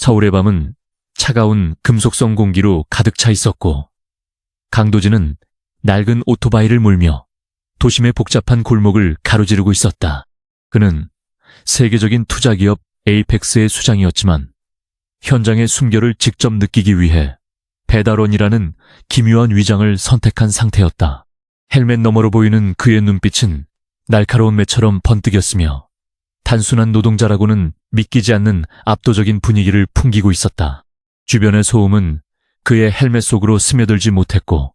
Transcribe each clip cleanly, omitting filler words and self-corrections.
서울의 밤은 차가운 금속성 공기로 가득 차 있었고 강도진은 낡은 오토바이를 몰며 도심의 복잡한 골목을 가로지르고 있었다. 그는 세계적인 투자기업 에이펙스의 수장이었지만 현장의 숨결을 직접 느끼기 위해 배달원이라는 기묘한 위장을 선택한 상태였다. 헬멧 너머로 보이는 그의 눈빛은 날카로운 매처럼 번뜩였으며 단순한 노동자라고는 믿기지 않는 압도적인 분위기를 풍기고 있었다. 주변의 소음은 그의 헬멧 속으로 스며들지 못했고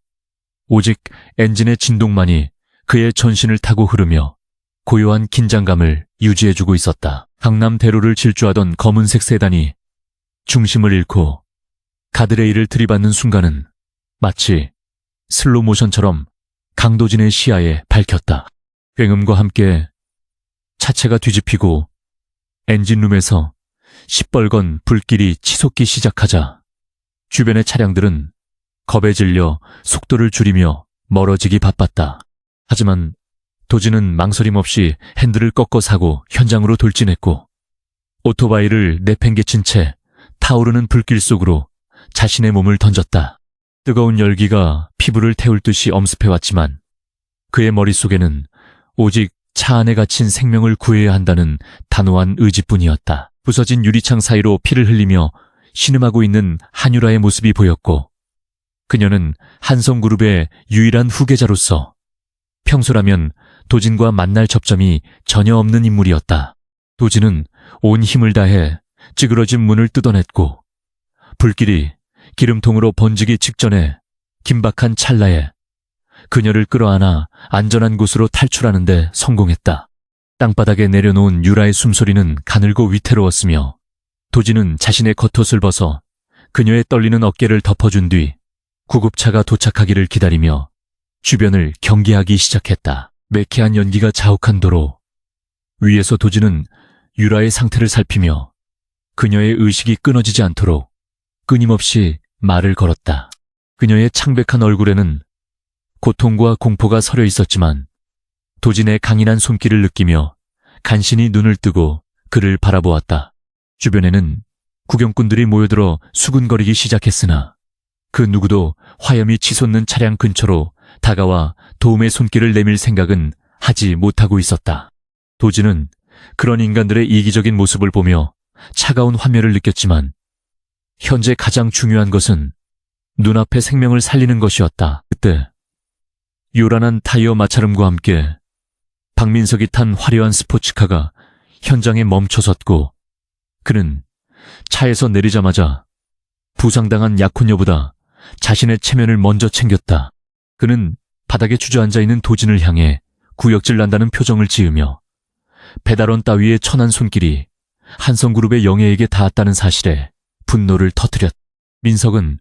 오직 엔진의 진동만이 그의 전신을 타고 흐르며 고요한 긴장감을 유지해주고 있었다. 강남 대로를 질주하던 검은색 세단이 중심을 잃고 가드레일을 들이받는 순간은 마치 슬로 모션처럼 강도진의 시야에 밝혔다. 굉음과 함께 차체가 뒤집히고 엔진룸에서 시뻘건 불길이 치솟기 시작하자 주변의 차량들은 겁에 질려 속도를 줄이며 멀어지기 바빴다. 하지만 도진은 망설임 없이 핸들을 꺾어 사고 현장으로 돌진했고 오토바이를 내팽개친 채 타오르는 불길 속으로 자신의 몸을 던졌다. 뜨거운 열기가 피부를 태울 듯이 엄습해왔지만 그의 머릿속에는 오직 차 안에 갇힌 생명을 구해야 한다는 단호한 의지뿐이었다. 부서진 유리창 사이로 피를 흘리며 신음하고 있는 한유라의 모습이 보였고 그녀는 한성그룹의 유일한 후계자로서 평소라면 도진과 만날 접점이 전혀 없는 인물이었다. 도진은 온 힘을 다해 찌그러진 문을 뜯어냈고 불길이 기름통으로 번지기 직전에 긴박한 찰나에 그녀를 끌어안아 안전한 곳으로 탈출하는 데 성공했다. 땅바닥에 내려놓은 유라의 숨소리는 가늘고 위태로웠으며 도진은 자신의 겉옷을 벗어 그녀의 떨리는 어깨를 덮어준 뒤 구급차가 도착하기를 기다리며 주변을 경계하기 시작했다. 매캐한 연기가 자욱한 도로 위에서 도진은 유라의 상태를 살피며 그녀의 의식이 끊어지지 않도록 끊임없이 말을 걸었다. 그녀의 창백한 얼굴에는 고통과 공포가 서려 있었지만 도진의 강인한 손길을 느끼며 간신히 눈을 뜨고 그를 바라보았다. 주변에는 구경꾼들이 모여들어 수군거리기 시작했으나 그 누구도 화염이 치솟는 차량 근처로 다가와 도움의 손길을 내밀 생각은 하지 못하고 있었다. 도진은 그런 인간들의 이기적인 모습을 보며 차가운 환멸을 느꼈지만 현재 가장 중요한 것은 눈앞의 생명을 살리는 것이었다. 그때 요란한 타이어 마찰음과 함께 박민석이 탄 화려한 스포츠카가 현장에 멈춰섰고 그는 차에서 내리자마자 부상당한 약혼녀보다 자신의 체면을 먼저 챙겼다. 그는 바닥에 주저앉아 있는 도진을 향해 구역질 난다는 표정을 지으며 배달원 따위의 천한 손길이 한성그룹의 영예에게 닿았다는 사실에 분노를 터뜨렸다. 민석은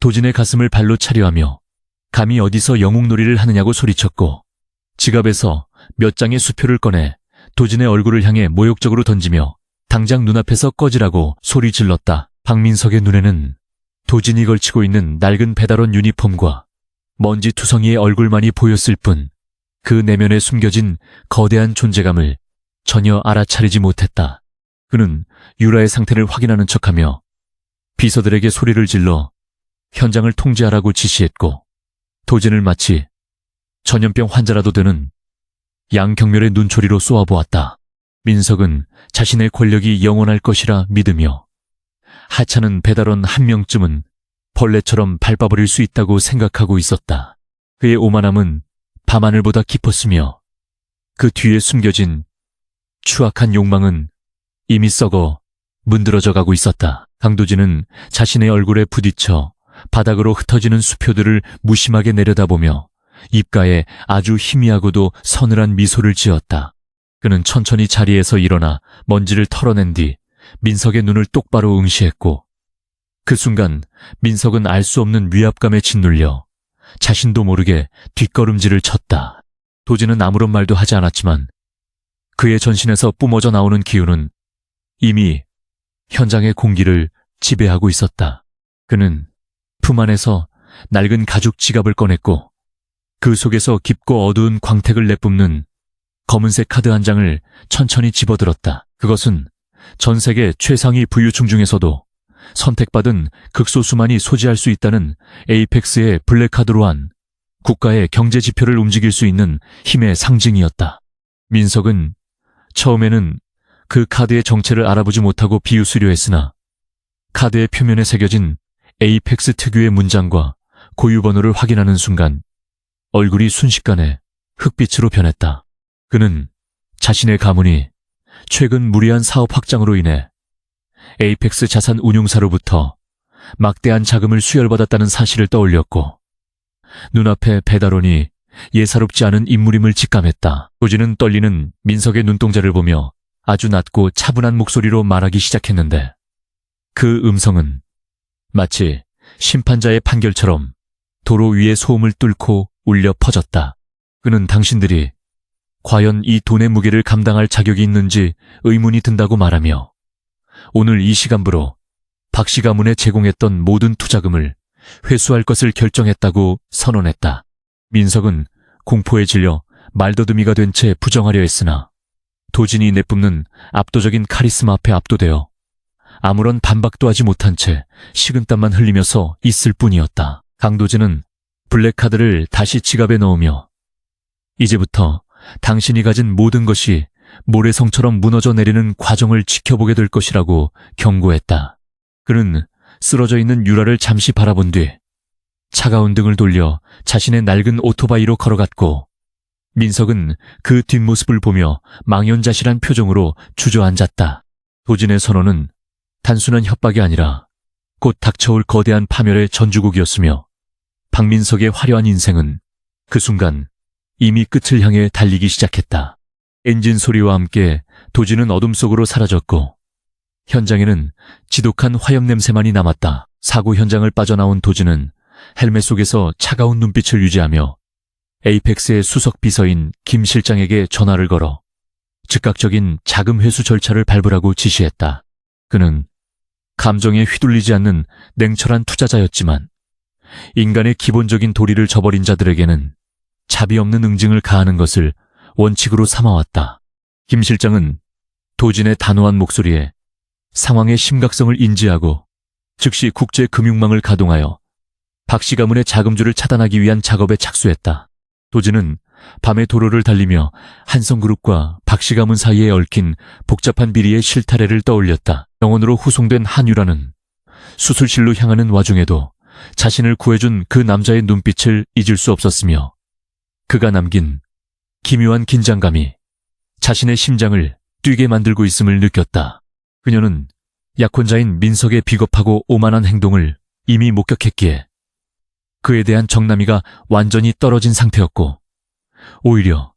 도진의 가슴을 발로 차려하며 감히 어디서 영웅놀이를 하느냐고 소리쳤고 지갑에서 몇 장의 수표를 꺼내 도진의 얼굴을 향해 모욕적으로 던지며 당장 눈앞에서 꺼지라고 소리 질렀다. 박민석의 눈에는 도진이 걸치고 있는 낡은 배달원 유니폼과 먼지 투성이의 얼굴만이 보였을 뿐 그 내면에 숨겨진 거대한 존재감을 전혀 알아차리지 못했다. 그는 유라의 상태를 확인하는 척하며 비서들에게 소리를 질러 현장을 통제하라고 지시했고 도진을 마치 전염병 환자라도 되는 양경멸의 눈초리로 쏘아보았다. 민석은 자신의 권력이 영원할 것이라 믿으며 하찮은 배달원 한 명쯤은 벌레처럼 밟아버릴 수 있다고 생각하고 있었다. 그의 오만함은 밤하늘보다 깊었으며 그 뒤에 숨겨진 추악한 욕망은 이미 썩어 문드러져 가고 있었다. 강도진은 자신의 얼굴에 부딪혀 바닥으로 흩어지는 수표들을 무심하게 내려다보며 입가에 아주 희미하고도 서늘한 미소를 지었다. 그는 천천히 자리에서 일어나 먼지를 털어낸 뒤 민석의 눈을 똑바로 응시했고 그 순간 민석은 알 수 없는 위압감에 짓눌려 자신도 모르게 뒷걸음질을 쳤다. 도진은 아무런 말도 하지 않았지만 그의 전신에서 뿜어져 나오는 기운은 이미 현장의 공기를 지배하고 있었다. 그는 품 안에서 낡은 가죽 지갑을 꺼냈고 그 속에서 깊고 어두운 광택을 내뿜는 검은색 카드 한 장을 천천히 집어들었다. 그것은 전 세계 최상위 부유층 중에서도 선택받은 극소수만이 소지할 수 있다는 에이펙스의 블랙카드로 한 국가의 경제 지표를 움직일 수 있는 힘의 상징이었다. 민석은 처음에는 그 카드의 정체를 알아보지 못하고 비웃으려 했으나 카드의 표면에 새겨진 에이펙스 특유의 문장과 고유 번호를 확인하는 순간 얼굴이 순식간에 흑빛으로 변했다. 그는 자신의 가문이 최근 무리한 사업 확장으로 인해 에이펙스 자산 운용사로부터 막대한 자금을 수혈받았다는 사실을 떠올렸고 눈앞에 배달원이 예사롭지 않은 인물임을 직감했다. 도지는 떨리는 민석의 눈동자를 보며 아주 낮고 차분한 목소리로 말하기 시작했는데 그 음성은 마치 심판자의 판결처럼 도로 위의 소음을 뚫고 울려 퍼졌다. 그는 당신들이 과연 이 돈의 무게를 감당할 자격이 있는지 의문이 든다고 말하며 오늘 이 시간부로 박씨 가문에 제공했던 모든 투자금을 회수할 것을 결정했다고 선언했다. 민석은 공포에 질려 말더듬이가 된 채 부정하려 했으나 도진이 내뿜는 압도적인 카리스마 앞에 압도되어 아무런 반박도 하지 못한 채 식은땀만 흘리면서 있을 뿐이었다. 강도진은 블랙카드를 다시 지갑에 넣으며 이제부터 당신이 가진 모든 것이 모래성처럼 무너져 내리는 과정을 지켜보게 될 것이라고 경고했다. 그는 쓰러져 있는 유라를 잠시 바라본 뒤 차가운 등을 돌려 자신의 낡은 오토바이로 걸어갔고 민석은 그 뒷모습을 보며 망연자실한 표정으로 주저앉았다. 도진의 선언은 단순한 협박이 아니라 곧 닥쳐올 거대한 파멸의 전주곡이었으며 박민석의 화려한 인생은 그 순간 이미 끝을 향해 달리기 시작했다. 엔진 소리와 함께 도진은 어둠 속으로 사라졌고 현장에는 지독한 화염 냄새만이 남았다. 사고 현장을 빠져나온 도진은 헬멧 속에서 차가운 눈빛을 유지하며 에이펙스의 수석 비서인 김 실장에게 전화를 걸어 즉각적인 자금 회수 절차를 밟으라고 지시했다. 그는 감정에 휘둘리지 않는 냉철한 투자자였지만 인간의 기본적인 도리를 저버린 자들에게는 자비 없는 응징을 가하는 것을 원칙으로 삼아왔다. 김 실장은 도진의 단호한 목소리에 상황의 심각성을 인지하고 즉시 국제금융망을 가동하여 박씨 가문의 자금주를 차단하기 위한 작업에 착수했다. 도진은 밤에 도로를 달리며 한성그룹과 박씨 가문 사이에 얽힌 복잡한 비리의 실타래를 떠올렸다. 병원으로 후송된 한유라는 수술실로 향하는 와중에도 자신을 구해준 그 남자의 눈빛을 잊을 수 없었으며 그가 남긴 기묘한 긴장감이 자신의 심장을 뛰게 만들고 있음을 느꼈다. 그녀는 약혼자인 민석의 비겁하고 오만한 행동을 이미 목격했기에 그에 대한 정남이가 완전히 떨어진 상태였고 오히려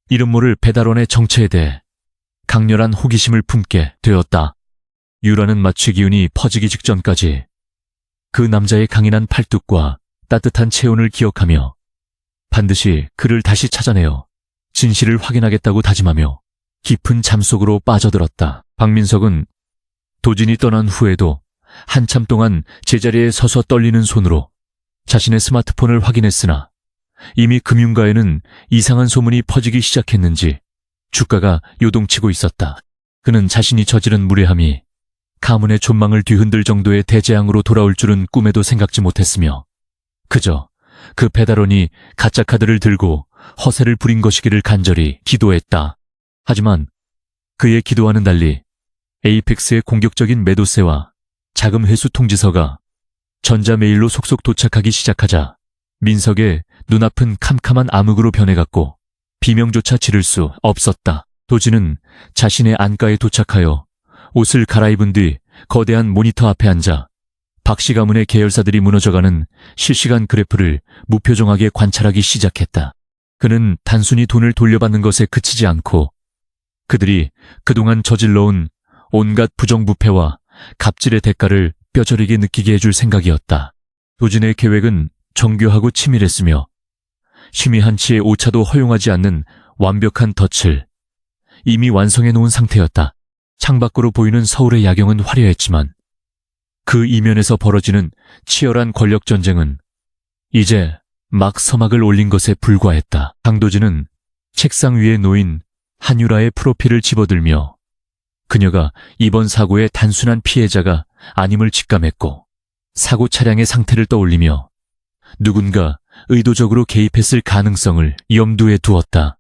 이름 모를 배달원의 정체에 대해 강렬한 호기심을 품게 되었다. 유라는 마취 기운이 퍼지기 직전까지 그 남자의 강인한 팔뚝과 따뜻한 체온을 기억하며 반드시 그를 다시 찾아내어 진실을 확인하겠다고 다짐하며 깊은 잠 속으로 빠져들었다. 박민석은 도진이 떠난 후에도 한참 동안 제자리에 서서 떨리는 손으로 자신의 스마트폰을 확인했으나 이미 금융가에는 이상한 소문이 퍼지기 시작했는지 주가가 요동치고 있었다. 그는 자신이 저지른 무례함이 가문의 존망을 뒤흔들 정도의 대재앙으로 돌아올 줄은 꿈에도 생각지 못했으며 그저 그 배달원이 가짜 카드를 들고 허세를 부린 것이기를 간절히 기도했다. 하지만 그의 기도와는 달리 에이펙스의 공격적인 매도세와 자금 회수 통지서가 전자메일로 속속 도착하기 시작하자 민석의 눈앞은 캄캄한 암흑으로 변해갔고 비명조차 지를 수 없었다. 도진은 자신의 안가에 도착하여 옷을 갈아입은 뒤 거대한 모니터 앞에 앉아 박씨 가문의 계열사들이 무너져가는 실시간 그래프를 무표정하게 관찰하기 시작했다. 그는 단순히 돈을 돌려받는 것에 그치지 않고 그들이 그동안 저질러온 온갖 부정부패와 갑질의 대가를 뼈저리게 느끼게 해줄 생각이었다. 도진의 계획은 정교하고 치밀했으며 심히 한치의 오차도 허용하지 않는 완벽한 덫을 이미 완성해 놓은 상태였다. 창밖으로 보이는 서울의 야경은 화려했지만 그 이면에서 벌어지는 치열한 권력 전쟁은 이제 막 서막을 올린 것에 불과했다. 강도진은 책상 위에 놓인 한유라의 프로필을 집어들며 그녀가 이번 사고의 단순한 피해자가 아님을 직감했고 사고 차량의 상태를 떠올리며 누군가 의도적으로 개입했을 가능성을 염두에 두었다.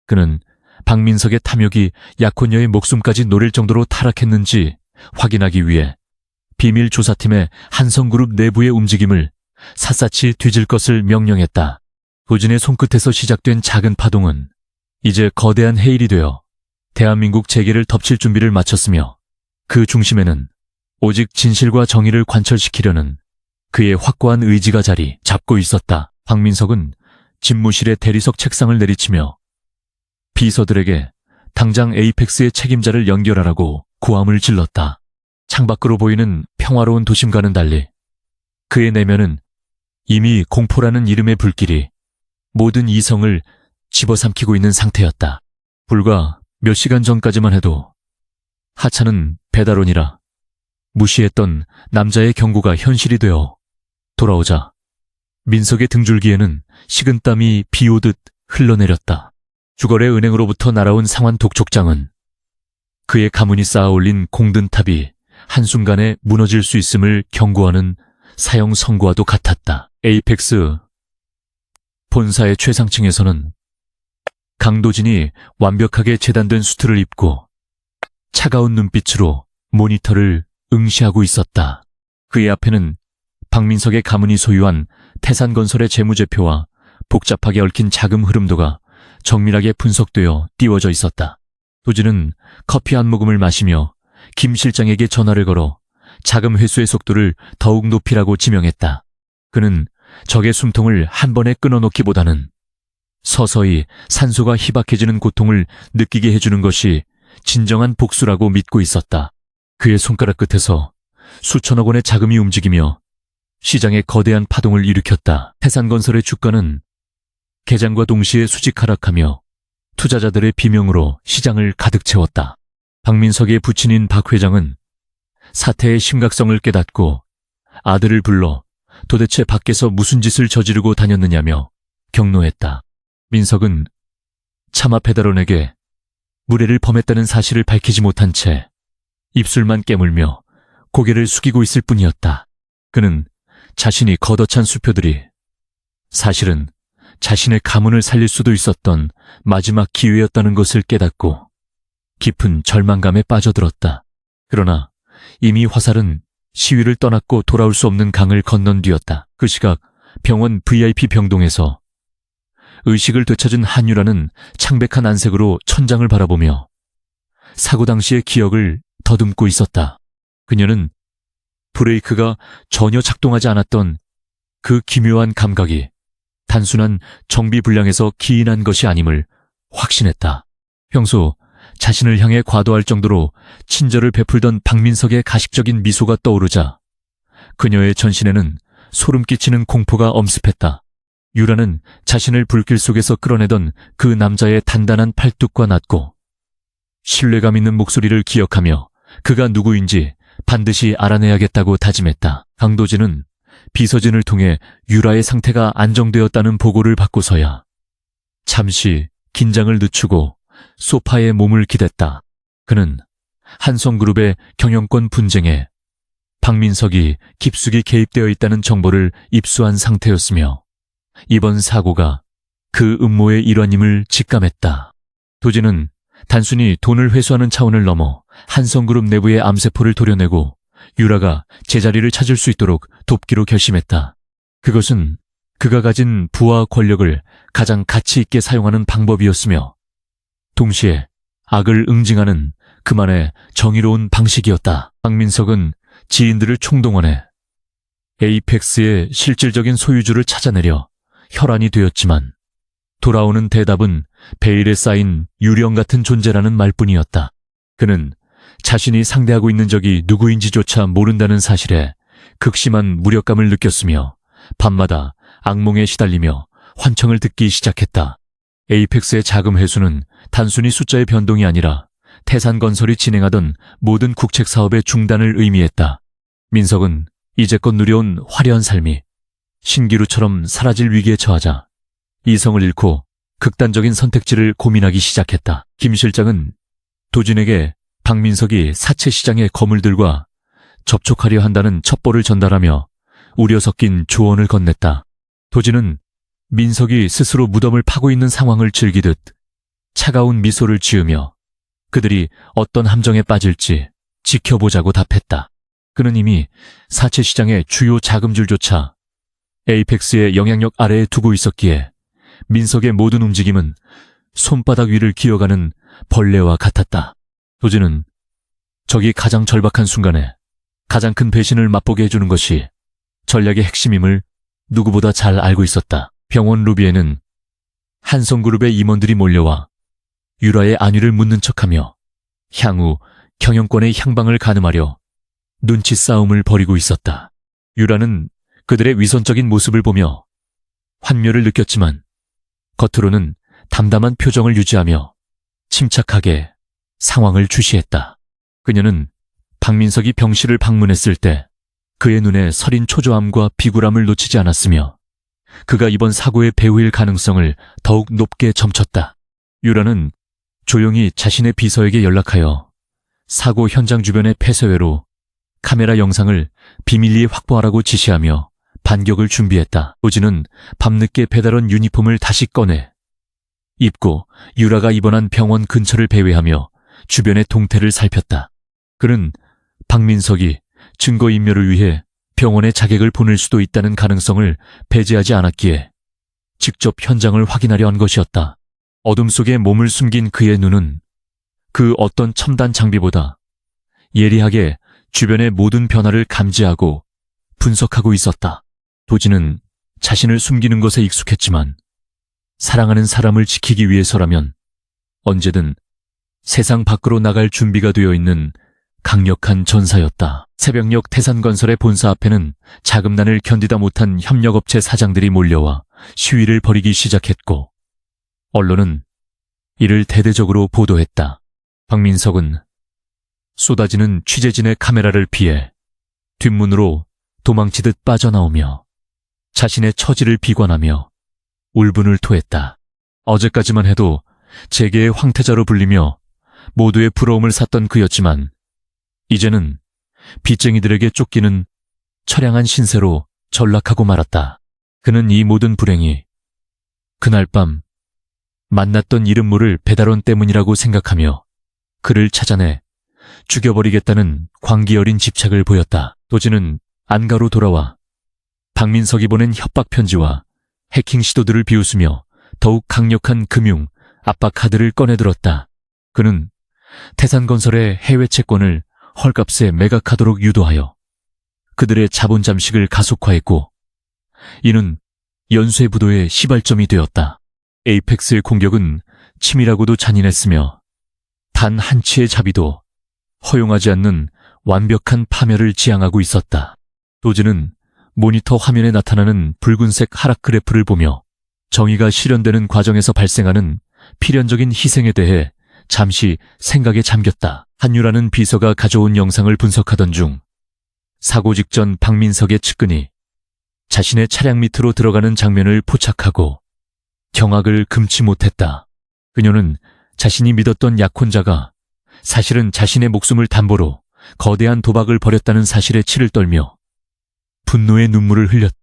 그는 박민석의 탐욕이 약혼녀의 목숨까지 노릴 정도로 타락했는지 확인하기 위해 비밀 조사팀의 한성그룹 내부의 움직임을 샅샅이 뒤질 것을 명령했다. 도진의 손끝에서 시작된 작은 파동은 이제 거대한 해일이 되어 대한민국 재계를 덮칠 준비를 마쳤으며 그 중심에는 오직 진실과 정의를 관철시키려는 그의 확고한 의지가 자리 잡고 있었다. 박민석은 집무실의 대리석 책상을 내리치며 비서들에게 당장 에이펙스의 책임자를 연결하라고 고함을 질렀다. 창밖으로 보이는 평화로운 도심과는 달리 그의 내면은 이미 공포라는 이름의 불길이 모든 이성을 집어삼키고 있는 상태였다. 불과 몇 시간 전까지만 해도 하차는 배달원이라 무시했던 남자의 경고가 현실이 되어 돌아오자 민석의 등줄기에는 식은땀이 비오듯 흘러내렸다. 주거래 은행으로부터 날아온 상환 독촉장은 그의 가문이 쌓아올린 공든탑이 한순간에 무너질 수 있음을 경고하는 사형 선고와도 같았다. 에이펙스 본사의 최상층에서는 강도진이 완벽하게 재단된 수트를 입고 차가운 눈빛으로 모니터를 응시하고 있었다. 그의 앞에는 박민석의 가문이 소유한 태산건설의 재무제표와 복잡하게 얽힌 자금 흐름도가 정밀하게 분석되어 띄워져 있었다. 도진은 커피 한 모금을 마시며 김 실장에게 전화를 걸어 자금 회수의 속도를 더욱 높이라고 지명했다. 그는 적의 숨통을 한 번에 끊어놓기보다는 서서히 산소가 희박해지는 고통을 느끼게 해주는 것이 진정한 복수라고 믿고 있었다. 그의 손가락 끝에서 수천억 원의 자금이 움직이며 시장에 거대한 파동을 일으켰다. 태산건설의 주가는 개장과 동시에 수직 하락하며 투자자들의 비명으로 시장을 가득 채웠다. 박민석의 부친인 박 회장은 사태의 심각성을 깨닫고 아들을 불러 도대체 밖에서 무슨 짓을 저지르고 다녔느냐며 경노했다. 민석은 차마 배달원에게 무례를 범했다는 사실을 밝히지 못한 채 입술만 깨물며 고개를 숙이고 있을 뿐이었다. 그는 자신이 걷어찬 수표들이 사실은 자신의 가문을 살릴 수도 있었던 마지막 기회였다는 것을 깨닫고 깊은 절망감에 빠져들었다. 그러나 이미 화살은 시위를 떠났고 돌아올 수 없는 강을 건넌 뒤였다. 그 시각 병원 VIP 병동에서 의식을 되찾은 한유라는 창백한 안색으로 천장을 바라보며 사고 당시의 기억을 더듬고 있었다. 그녀는 브레이크가 전혀 작동하지 않았던 그 기묘한 감각이 단순한 정비불량에서 기인한 것이 아님을 확신했다. 평소 자신을 향해 과도할 정도로 친절을 베풀던 박민석의 가식적인 미소가 떠오르자 그녀의 전신에는 소름 끼치는 공포가 엄습했다. 유라는 자신을 불길 속에서 끌어내던 그 남자의 단단한 팔뚝과 낮고 신뢰감 있는 목소리를 기억하며 그가 누구인지 반드시 알아내야겠다고 다짐했다. 강도진은 비서진을 통해 유라의 상태가 안정되었다는 보고를 받고서야 잠시 긴장을 늦추고 소파에 몸을 기댔다. 그는 한성그룹의 경영권 분쟁에 박민석이 깊숙이 개입되어 있다는 정보를 입수한 상태였으며 이번 사고가 그 음모의 일환임을 직감했다. 도진은 단순히 돈을 회수하는 차원을 넘어 한성그룹 내부의 암세포를 도려내고 유라가 제자리를 찾을 수 있도록 돕기로 결심했다. 그것은 그가 가진 부와 권력을 가장 가치 있게 사용하는 방법이었으며 동시에 악을 응징하는 그만의 정의로운 방식이었다. 박민석은 지인들을 총동원해 에이펙스의 실질적인 소유주를 찾아내려 혈안이 되었지만 돌아오는 대답은 베일에 쌓인 유령 같은 존재라는 말뿐이었다. 그는 자신이 상대하고 있는 적이 누구인지조차 모른다는 사실에 극심한 무력감을 느꼈으며 밤마다 악몽에 시달리며 환청을 듣기 시작했다. 에이펙스의 자금 회수는 단순히 숫자의 변동이 아니라 태산건설이 진행하던 모든 국책 사업의 중단을 의미했다. 민석은 이제껏 누려온 화려한 삶이 신기루처럼 사라질 위기에 처하자 이성을 잃고 극단적인 선택지를 고민하기 시작했다. 김 실장은 도진에게 박민석이 사채 시장의 거물들과 접촉하려 한다는 첩보를 전달하며 우려 섞인 조언을 건넸다. 도지는 민석이 스스로 무덤을 파고 있는 상황을 즐기듯 차가운 미소를 지으며 그들이 어떤 함정에 빠질지 지켜보자고 답했다. 그는 이미 사채 시장의 주요 자금줄조차 에이펙스의 영향력 아래에 두고 있었기에 민석의 모든 움직임은 손바닥 위를 기어가는 벌레와 같았다. 도지는 적이 가장 절박한 순간에 가장 큰 배신을 맛보게 해주는 것이 전략의 핵심임을 누구보다 잘 알고 있었다. 병원 로비에는 한성그룹의 임원들이 몰려와 유라의 안위를 묻는 척하며 향후 경영권의 향방을 가늠하려 눈치 싸움을 벌이고 있었다. 유라는 그들의 위선적인 모습을 보며 환멸을 느꼈지만 겉으로는 담담한 표정을 유지하며 침착하게 상황을 주시했다. 그녀는 박민석이 병실을 방문했을 때 그의 눈에 서린 초조함과 비굴함을 놓치지 않았으며 그가 이번 사고의 배후일 가능성을 더욱 높게 점쳤다. 유라는 조용히 자신의 비서에게 연락하여 사고 현장 주변의 폐쇄회로 카메라 영상을 비밀리에 확보하라고 지시하며 반격을 준비했다. 도지는 밤늦게 배달원 유니폼을 다시 꺼내 입고 유라가 입원한 병원 근처를 배회하며 주변의 동태를 살폈다. 그는 박민석이 증거인멸을 위해 병원에 자객을 보낼 수도 있다는 가능성을 배제하지 않았기에 직접 현장을 확인하려 한 것이었다. 어둠 속에 몸을 숨긴 그의 눈은 그 어떤 첨단 장비보다 예리하게 주변의 모든 변화를 감지하고 분석하고 있었다. 도지는 자신을 숨기는 것에 익숙했지만 사랑하는 사람을 지키기 위해서라면 언제든 세상 밖으로 나갈 준비가 되어 있는 강력한 전사였다. 새벽녘 태산건설의 본사 앞에는 자금난을 견디다 못한 협력업체 사장들이 몰려와 시위를 벌이기 시작했고 언론은 이를 대대적으로 보도했다. 박민석은 쏟아지는 취재진의 카메라를 피해 뒷문으로 도망치듯 빠져나오며 자신의 처지를 비관하며 울분을 토했다. 어제까지만 해도 재계의 황태자로 불리며 모두의 부러움을 샀던 그였지만 이제는 빚쟁이들에게 쫓기는 처량한 신세로 전락하고 말았다. 그는 이 모든 불행이 그날 밤 만났던 이름 모를 배달원 때문이라고 생각하며 그를 찾아내 죽여버리겠다는 광기 어린 집착을 보였다. 도지는 안가로 돌아와 박민석이 보낸 협박 편지와 해킹 시도들을 비웃으며 더욱 강력한 금융 압박 카드를 꺼내들었다. 그는 태산건설의 해외 채권을 헐값에 매각하도록 유도하여 그들의 자본 잠식을 가속화했고 이는 연쇄부도의 시발점이 되었다. 에이펙스의 공격은 치밀하고도 잔인했으며 단 한치의 자비도 허용하지 않는 완벽한 파멸을 지향하고 있었다. 도지는 모니터 화면에 나타나는 붉은색 하락 그래프를 보며 정의가 실현되는 과정에서 발생하는 필연적인 희생에 대해 잠시 생각에 잠겼다. 한유라는 비서가 가져온 영상을 분석하던 중 사고 직전 박민석의 측근이 자신의 차량 밑으로 들어가는 장면을 포착하고 경악을 금치 못했다. 그녀는 자신이 믿었던 약혼자가 사실은 자신의 목숨을 담보로 거대한 도박을 벌였다는 사실에 치를 떨며 분노의 눈물을 흘렸다.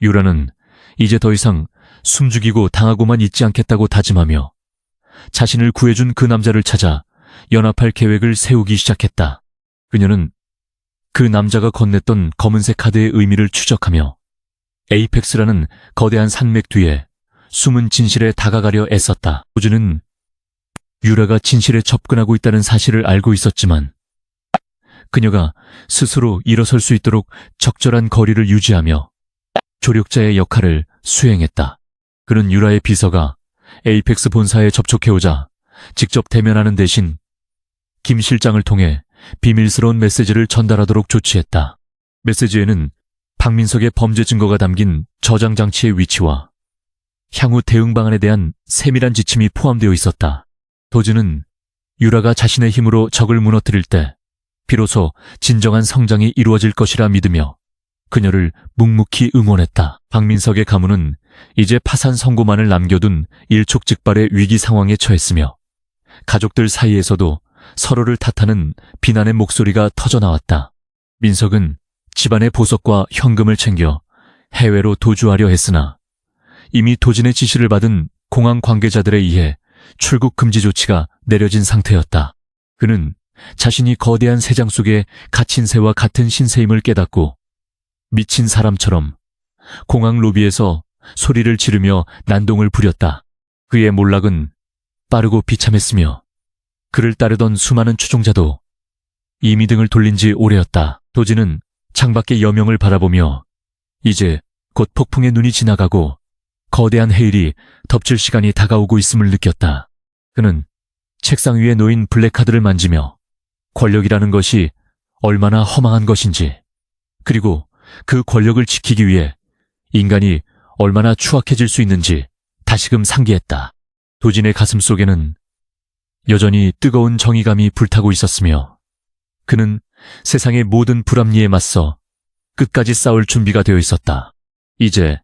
유라는 이제 더 이상 숨죽이고 당하고만 있지 않겠다고 다짐하며 자신을 구해준 그 남자를 찾아 연합할 계획을 세우기 시작했다. 그녀는 그 남자가 건넸던 검은색 카드의 의미를 추적하며 에이펙스라는 거대한 산맥 뒤에 숨은 진실에 다가가려 애썼다. 도주는 유라가 진실에 접근하고 있다는 사실을 알고 있었지만 그녀가 스스로 일어설 수 있도록 적절한 거리를 유지하며 조력자의 역할을 수행했다. 그는 유라의 비서가 에이펙스 본사에 접촉해오자 직접 대면하는 대신 김 실장을 통해 비밀스러운 메시지를 전달하도록 조치했다. 메시지에는 박민석의 범죄 증거가 담긴 저장 장치의 위치와 향후 대응 방안에 대한 세밀한 지침이 포함되어 있었다. 도즈는 유라가 자신의 힘으로 적을 무너뜨릴 때 비로소 진정한 성장이 이루어질 것이라 믿으며 그녀를 묵묵히 응원했다. 박민석의 가문은 이제 파산 선고만을 남겨둔 일촉즉발의 위기 상황에 처했으며 가족들 사이에서도 서로를 탓하는 비난의 목소리가 터져나왔다. 민석은 집안의 보석과 현금을 챙겨 해외로 도주하려 했으나 이미 도진의 지시를 받은 공항 관계자들에 의해 출국 금지 조치가 내려진 상태였다. 그는 자신이 거대한 새장 속에 갇힌 새와 같은 신세임을 깨닫고 미친 사람처럼 공항 로비에서 소리를 지르며 난동을 부렸다. 그의 몰락은 빠르고 비참했으며 그를 따르던 수많은 추종자도 이미 등을 돌린 지 오래였다. 도진은 창밖의 여명을 바라보며 이제 곧 폭풍의 눈이 지나가고 거대한 해일이 덮칠 시간이 다가오고 있음을 느꼈다. 그는 책상 위에 놓인 블랙카드를 만지며 권력이라는 것이 얼마나 허망한 것인지, 그리고 그 권력을 지키기 위해 인간이 얼마나 추악해질 수 있는지 다시금 상기했다. 도진의 가슴 속에는 여전히 뜨거운 정의감이 불타고 있었으며 그는 세상의 모든 불합리에 맞서 끝까지 싸울 준비가 되어 있었다. 이제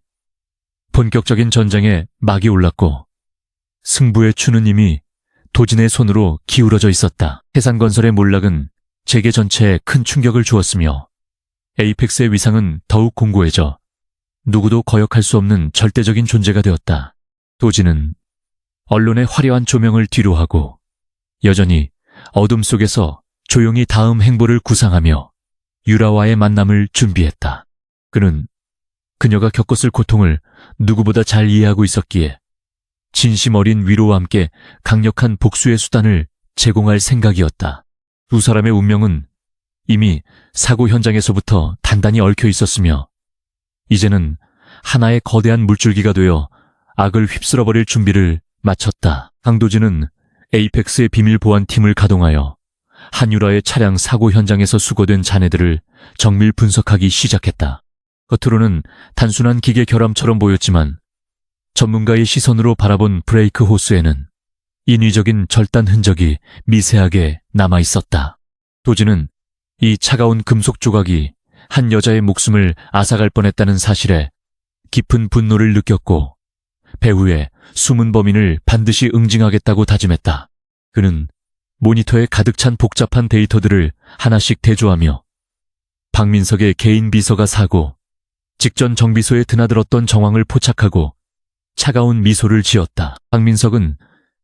본격적인 전쟁에 막이 올랐고 승부의 추는 이미 도진의 손으로 기울어져 있었다. 해상건설의 몰락은 재계 전체에 큰 충격을 주었으며 에이펙스의 위상은 더욱 공고해져 누구도 거역할 수 없는 절대적인 존재가 되었다. 도진은 언론의 화려한 조명을 뒤로하고 여전히 어둠 속에서 조용히 다음 행보를 구상하며 유라와의 만남을 준비했다. 그는 그녀가 겪었을 고통을 누구보다 잘 이해하고 있었기에 진심 어린 위로와 함께 강력한 복수의 수단을 제공할 생각이었다. 두 사람의 운명은 이미 사고 현장에서부터 단단히 얽혀 있었으며 이제는 하나의 거대한 물줄기가 되어 악을 휩쓸어버릴 준비를 마쳤다. 강도진은 에이펙스의 비밀 보안팀을 가동하여 한유라의 차량 사고 현장에서 수거된 잔해들을 정밀 분석하기 시작했다. 겉으로는 단순한 기계 결함처럼 보였지만 전문가의 시선으로 바라본 브레이크 호스에는 인위적인 절단 흔적이 미세하게 남아 있었다. 도진은 이 차가운 금속 조각이 한 여자의 목숨을 앗아갈 뻔했다는 사실에 깊은 분노를 느꼈고 배후에 숨은 범인을 반드시 응징하겠다고 다짐했다. 그는 모니터에 가득 찬 복잡한 데이터들을 하나씩 대조하며 박민석의 개인 비서가 사고 직전 정비소에 드나들었던 정황을 포착하고 차가운 미소를 지었다. 박민석은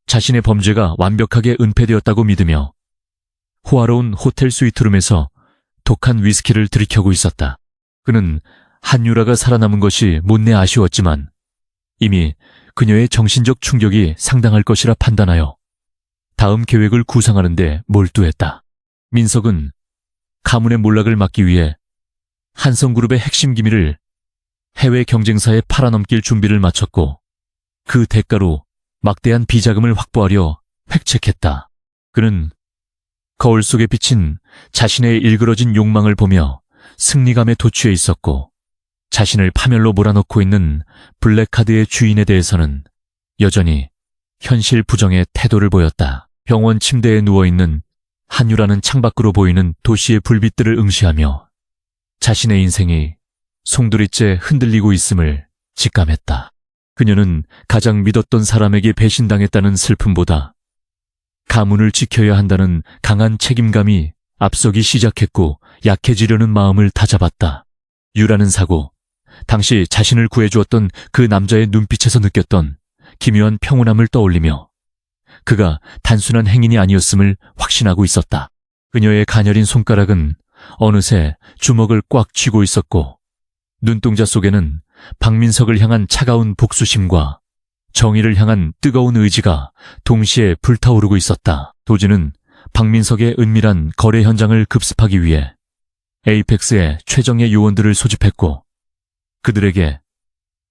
자신의 범죄가 완벽하게 은폐되었다고 믿으며 호화로운 호텔 스위트룸에서 독한 위스키를 들이켜고 있었다. 그는 한유라가 살아남은 것이 못내 아쉬웠지만 이미 그녀의 정신적 충격이 상당할 것이라 판단하여 다음 계획을 구상하는 데 몰두했다. 민석은 가문의 몰락을 막기 위해 한성그룹의 핵심 기밀을 해외 경쟁사에 팔아넘길 준비를 마쳤고 그 대가로 막대한 비자금을 확보하려 획책했다. 그는 거울 속에 비친 자신의 일그러진 욕망을 보며 승리감에 도취해 있었고 자신을 파멸로 몰아넣고 있는 블랙카드의 주인에 대해서는 여전히 현실 부정의 태도를 보였다. 병원 침대에 누워있는 한유라는 창밖으로 보이는 도시의 불빛들을 응시하며 자신의 인생이 송두리째 흔들리고 있음을 직감했다. 그녀는 가장 믿었던 사람에게 배신당했다는 슬픔보다 가문을 지켜야 한다는 강한 책임감이 앞서기 시작했고 약해지려는 마음을 다잡았다. 유라는 사고, 당시 자신을 구해주었던 그 남자의 눈빛에서 느꼈던 기묘한 평온함을 떠올리며 그가 단순한 행인이 아니었음을 확신하고 있었다. 그녀의 가녀린 손가락은 어느새 주먹을 꽉 쥐고 있었고 눈동자 속에는 박민석을 향한 차가운 복수심과 정의를 향한 뜨거운 의지가 동시에 불타오르고 있었다. 도진은 박민석의 은밀한 거래 현장을 급습하기 위해 에이펙스의 최정예 요원들을 소집했고 그들에게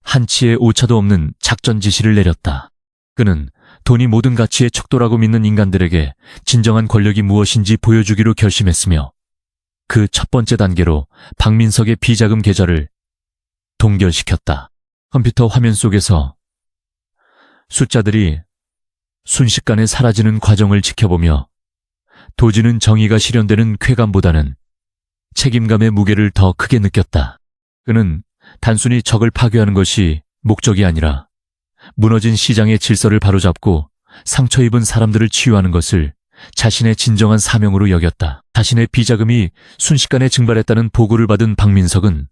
한치의 오차도 없는 작전 지시를 내렸다. 그는 돈이 모든 가치의 척도라고 믿는 인간들에게 진정한 권력이 무엇인지 보여주기로 결심했으며 그 첫 번째 단계로 박민석의 비자금 계좌를 동결시켰다. 컴퓨터 화면 속에서 숫자들이 순식간에 사라지는 과정을 지켜보며 도지는 정의가 실현되는 쾌감보다는 책임감의 무게를 더 크게 느꼈다. 그는 단순히 적을 파괴하는 것이 목적이 아니라 무너진 시장의 질서를 바로잡고 상처 입은 사람들을 치유하는 것을 자신의 진정한 사명으로 여겼다. 자신의 비자금이 순식간에 증발했다는 보고를 받은 박민석은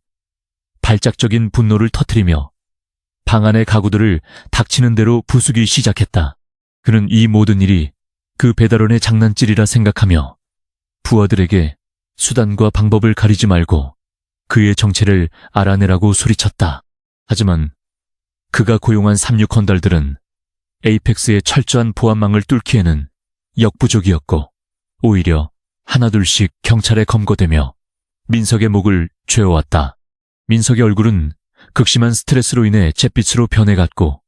발작적인 분노를 터뜨리며 방 안의 가구들을 닥치는 대로 부수기 시작했다. 그는 이 모든 일이 그 배달원의 장난질이라 생각하며 부하들에게 수단과 방법을 가리지 말고 그의 정체를 알아내라고 소리쳤다. 하지만 그가 고용한 삼육헌달들은 에이펙스의 철저한 보안망을 뚫기에는 역부족이었고 오히려 하나둘씩 경찰에 검거되며 민석의 목을 죄어왔다. 민석의 얼굴은 극심한 스트레스로 인해 잿빛으로 변해갔고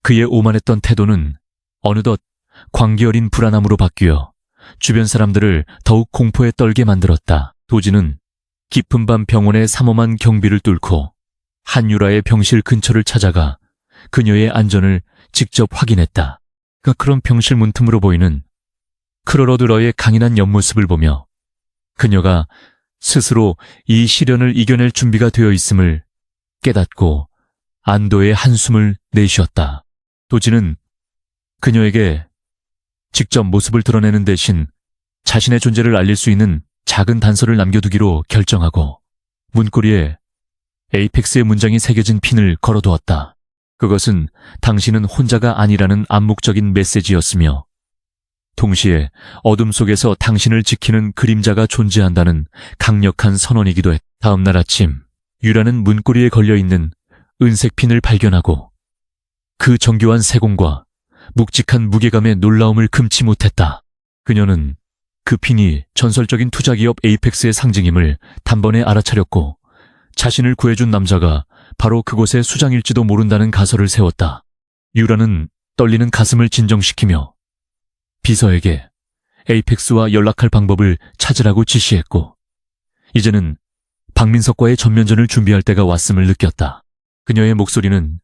그의 오만했던 태도는 어느덧 광기 어린 불안함으로 바뀌어 주변 사람들을 더욱 공포에 떨게 만들었다. 도지는 깊은 밤 병원의 삼엄한 경비를 뚫고 한유라의 병실 근처를 찾아가 그녀의 안전을 직접 확인했다. 그런 병실 문틈으로 보이는 크로로드러의 강인한 옆모습을 보며 그녀가 스스로 이 시련을 이겨낼 준비가 되어 있음을 깨닫고 안도의 한숨을 내쉬었다. 도지는 그녀에게 직접 모습을 드러내는 대신 자신의 존재를 알릴 수 있는 작은 단서를 남겨두기로 결정하고 문고리에 에이펙스의 문장이 새겨진 핀을 걸어두었다. 그것은 당신은 혼자가 아니라는 암묵적인 메시지였으며 동시에 어둠 속에서 당신을 지키는 그림자가 존재한다는 강력한 선언이기도 했다. 다음 날 아침 유라는 문고리에 걸려있는 은색 핀을 발견하고 그 정교한 세공과 묵직한 무게감에 놀라움을 금치 못했다. 그녀는 그 핀이 전설적인 투자기업 에이펙스의 상징임을 단번에 알아차렸고 자신을 구해준 남자가 바로 그곳의 수장일지도 모른다는 가설을 세웠다. 유라는 떨리는 가슴을 진정시키며 비서에게 에이펙스와 연락할 방법을 찾으라고 지시했고 이제는 박민석과의 전면전을 준비할 때가 왔음을 느꼈다. 그녀의 목소리는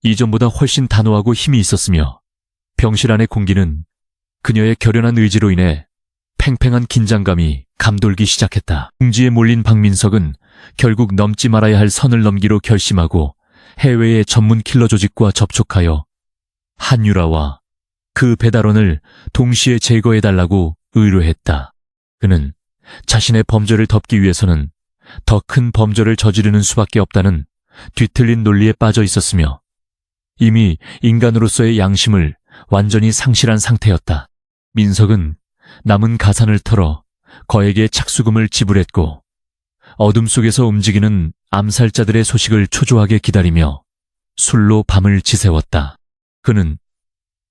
이전보다 훨씬 단호하고 힘이 있었으며 병실 안의 공기는 그녀의 결연한 의지로 인해 팽팽한 긴장감이 감돌기 시작했다. 궁지에 몰린 박민석은 결국 넘지 말아야 할 선을 넘기로 결심하고 해외의 전문 킬러 조직과 접촉하여 한유라와 그 배달원을 동시에 제거해달라고 의뢰했다. 그는 자신의 범죄를 덮기 위해서는 더 큰 범죄를 저지르는 수밖에 없다는 뒤틀린 논리에 빠져 있었으며 이미 인간으로서의 양심을 완전히 상실한 상태였다. 민석은 남은 가산을 털어 거액의 착수금을 지불했고 어둠 속에서 움직이는 암살자들의 소식을 초조하게 기다리며 술로 밤을 지새웠다. 그는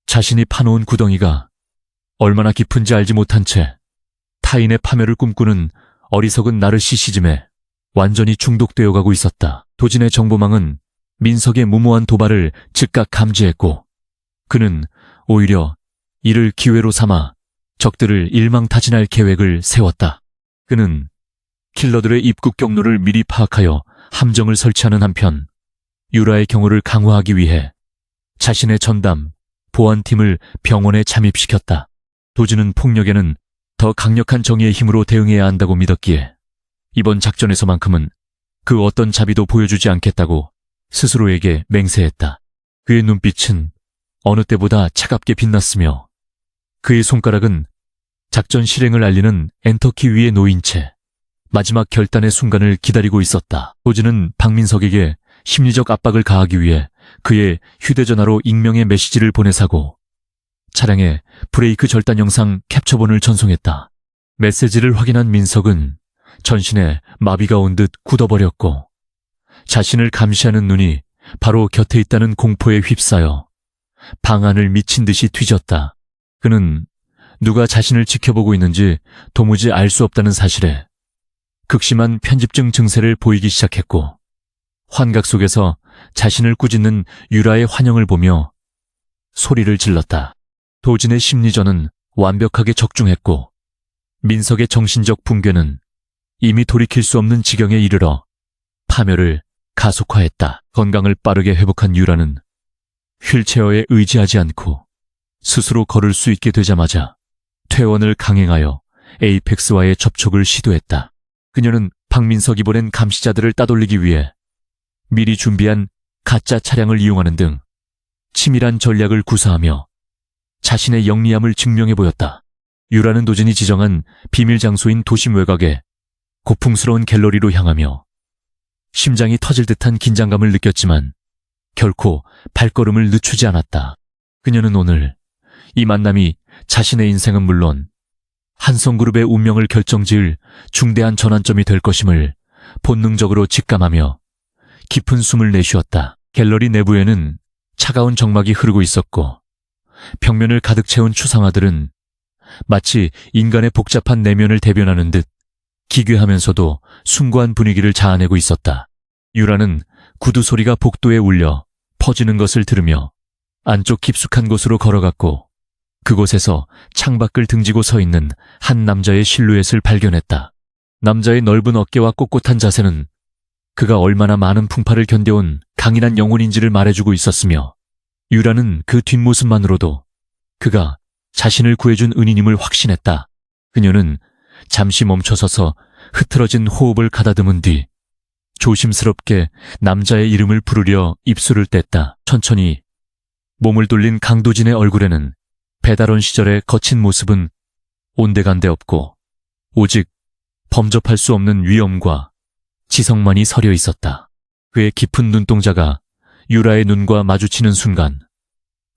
자신이 파놓은 구덩이가 얼마나 깊은지 알지 못한 채 타인의 파멸을 꿈꾸는 어리석은 나르시시즘에 완전히 중독되어 가고 있었다. 도진의 정보망은 민석의 무모한 도발을 즉각 감지했고 그는 오히려 이를 기회로 삼아 적들을 일망타진할 계획을 세웠다. 그는 킬러들의 입국 경로를 미리 파악하여 함정을 설치하는 한편 유라의 경호를 강화하기 위해 자신의 전담, 보안팀을 병원에 잠입시켰다. 도지는 폭력에는 더 강력한 정의의 힘으로 대응해야 한다고 믿었기에 이번 작전에서만큼은 그 어떤 자비도 보여주지 않겠다고 스스로에게 맹세했다. 그의 눈빛은 어느 때보다 차갑게 빛났으며 그의 손가락은 작전 실행을 알리는 엔터키 위에 놓인 채 마지막 결단의 순간을 기다리고 있었다. 도지는 박민석에게 심리적 압박을 가하기 위해 그의 휴대전화로 익명의 메시지를 보내사고 차량에 브레이크 절단 영상 캡처본을 전송했다. 메시지를 확인한 민석은 전신에 마비가 온 듯 굳어버렸고 자신을 감시하는 눈이 바로 곁에 있다는 공포에 휩싸여 방 안을 미친 듯이 뒤졌다. 그는 누가 자신을 지켜보고 있는지 도무지 알 수 없다는 사실에 극심한 편집증 증세를 보이기 시작했고 환각 속에서 자신을 꾸짖는 유라의 환영을 보며 소리를 질렀다. 도진의 심리전은 완벽하게 적중했고 민석의 정신적 붕괴는 이미 돌이킬 수 없는 지경에 이르러 파멸을 가속화했다. 건강을 빠르게 회복한 유라는 휠체어에 의지하지 않고 스스로 걸을 수 있게 되자마자 퇴원을 강행하여 에이펙스와의 접촉을 시도했다. 그녀는 박민석이 보낸 감시자들을 따돌리기 위해 미리 준비한 가짜 차량을 이용하는 등 치밀한 전략을 구사하며 자신의 영리함을 증명해 보였다. 유라는 도진이 지정한 비밀 장소인 도심 외곽에 고풍스러운 갤러리로 향하며 심장이 터질 듯한 긴장감을 느꼈지만 결코 발걸음을 늦추지 않았다. 그녀는 오늘 이 만남이 자신의 인생은 물론 한성그룹의 운명을 결정지을 중대한 전환점이 될 것임을 본능적으로 직감하며 깊은 숨을 내쉬었다. 갤러리 내부에는 차가운 정막이 흐르고 있었고 벽면을 가득 채운 추상화들은 마치 인간의 복잡한 내면을 대변하는 듯 기괴하면서도 숭고한 분위기를 자아내고 있었다. 유라는 구두 소리가 복도에 울려 퍼지는 것을 들으며 안쪽 깊숙한 곳으로 걸어갔고 그곳에서 창밖을 등지고 서 있는 한 남자의 실루엣을 발견했다. 남자의 넓은 어깨와 꼿꼿한 자세는 그가 얼마나 많은 풍파를 견뎌온 강인한 영혼인지를 말해주고 있었으며 유라는 그 뒷모습만으로도 그가 자신을 구해준 은인임을 확신했다. 그녀는 잠시 멈춰서서 흐트러진 호흡을 가다듬은 뒤 조심스럽게 남자의 이름을 부르려 입술을 뗐다. 천천히 몸을 돌린 강도진의 얼굴에는 배달원 시절의 거친 모습은 온데간데 없고 오직 범접할 수 없는 위엄과 지성만이 서려 있었다. 그의 깊은 눈동자가 유라의 눈과 마주치는 순간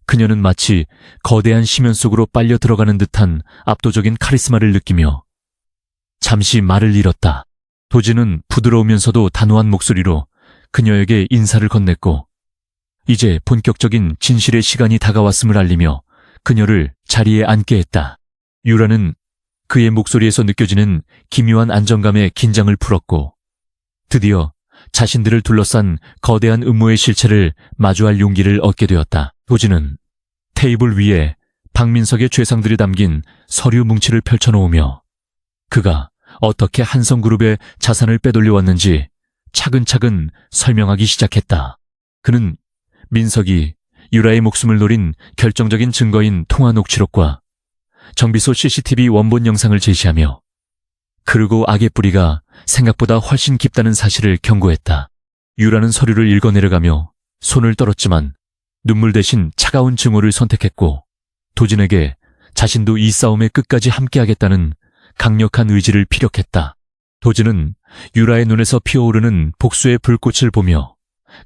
그녀는 마치 거대한 심연 속으로 빨려 들어가는 듯한 압도적인 카리스마를 느끼며 잠시 말을 잃었다. 도진은 부드러우면서도 단호한 목소리로 그녀에게 인사를 건넸고 이제 본격적인 진실의 시간이 다가왔음을 알리며 그녀를 자리에 앉게 했다. 유라는 그의 목소리에서 느껴지는 기묘한 안정감에 긴장을 풀었고 드디어 자신들을 둘러싼 거대한 음모의 실체를 마주할 용기를 얻게 되었다. 도진은 테이블 위에 박민석의 죄상들이 담긴 서류 뭉치를 펼쳐놓으며 그가 어떻게 한성그룹의 자산을 빼돌려왔는지 차근차근 설명하기 시작했다. 그는 민석이 유라의 목숨을 노린 결정적인 증거인 통화 녹취록과 정비소 CCTV 원본 영상을 제시하며 그리고 악의 뿌리가 생각보다 훨씬 깊다는 사실을 경고했다. 유라는 서류를 읽어내려가며 손을 떨었지만 눈물 대신 차가운 증오를 선택했고 도진에게 자신도 이 싸움에 끝까지 함께하겠다는 강력한 의지를 피력했다. 도진은 유라의 눈에서 피어오르는 복수의 불꽃을 보며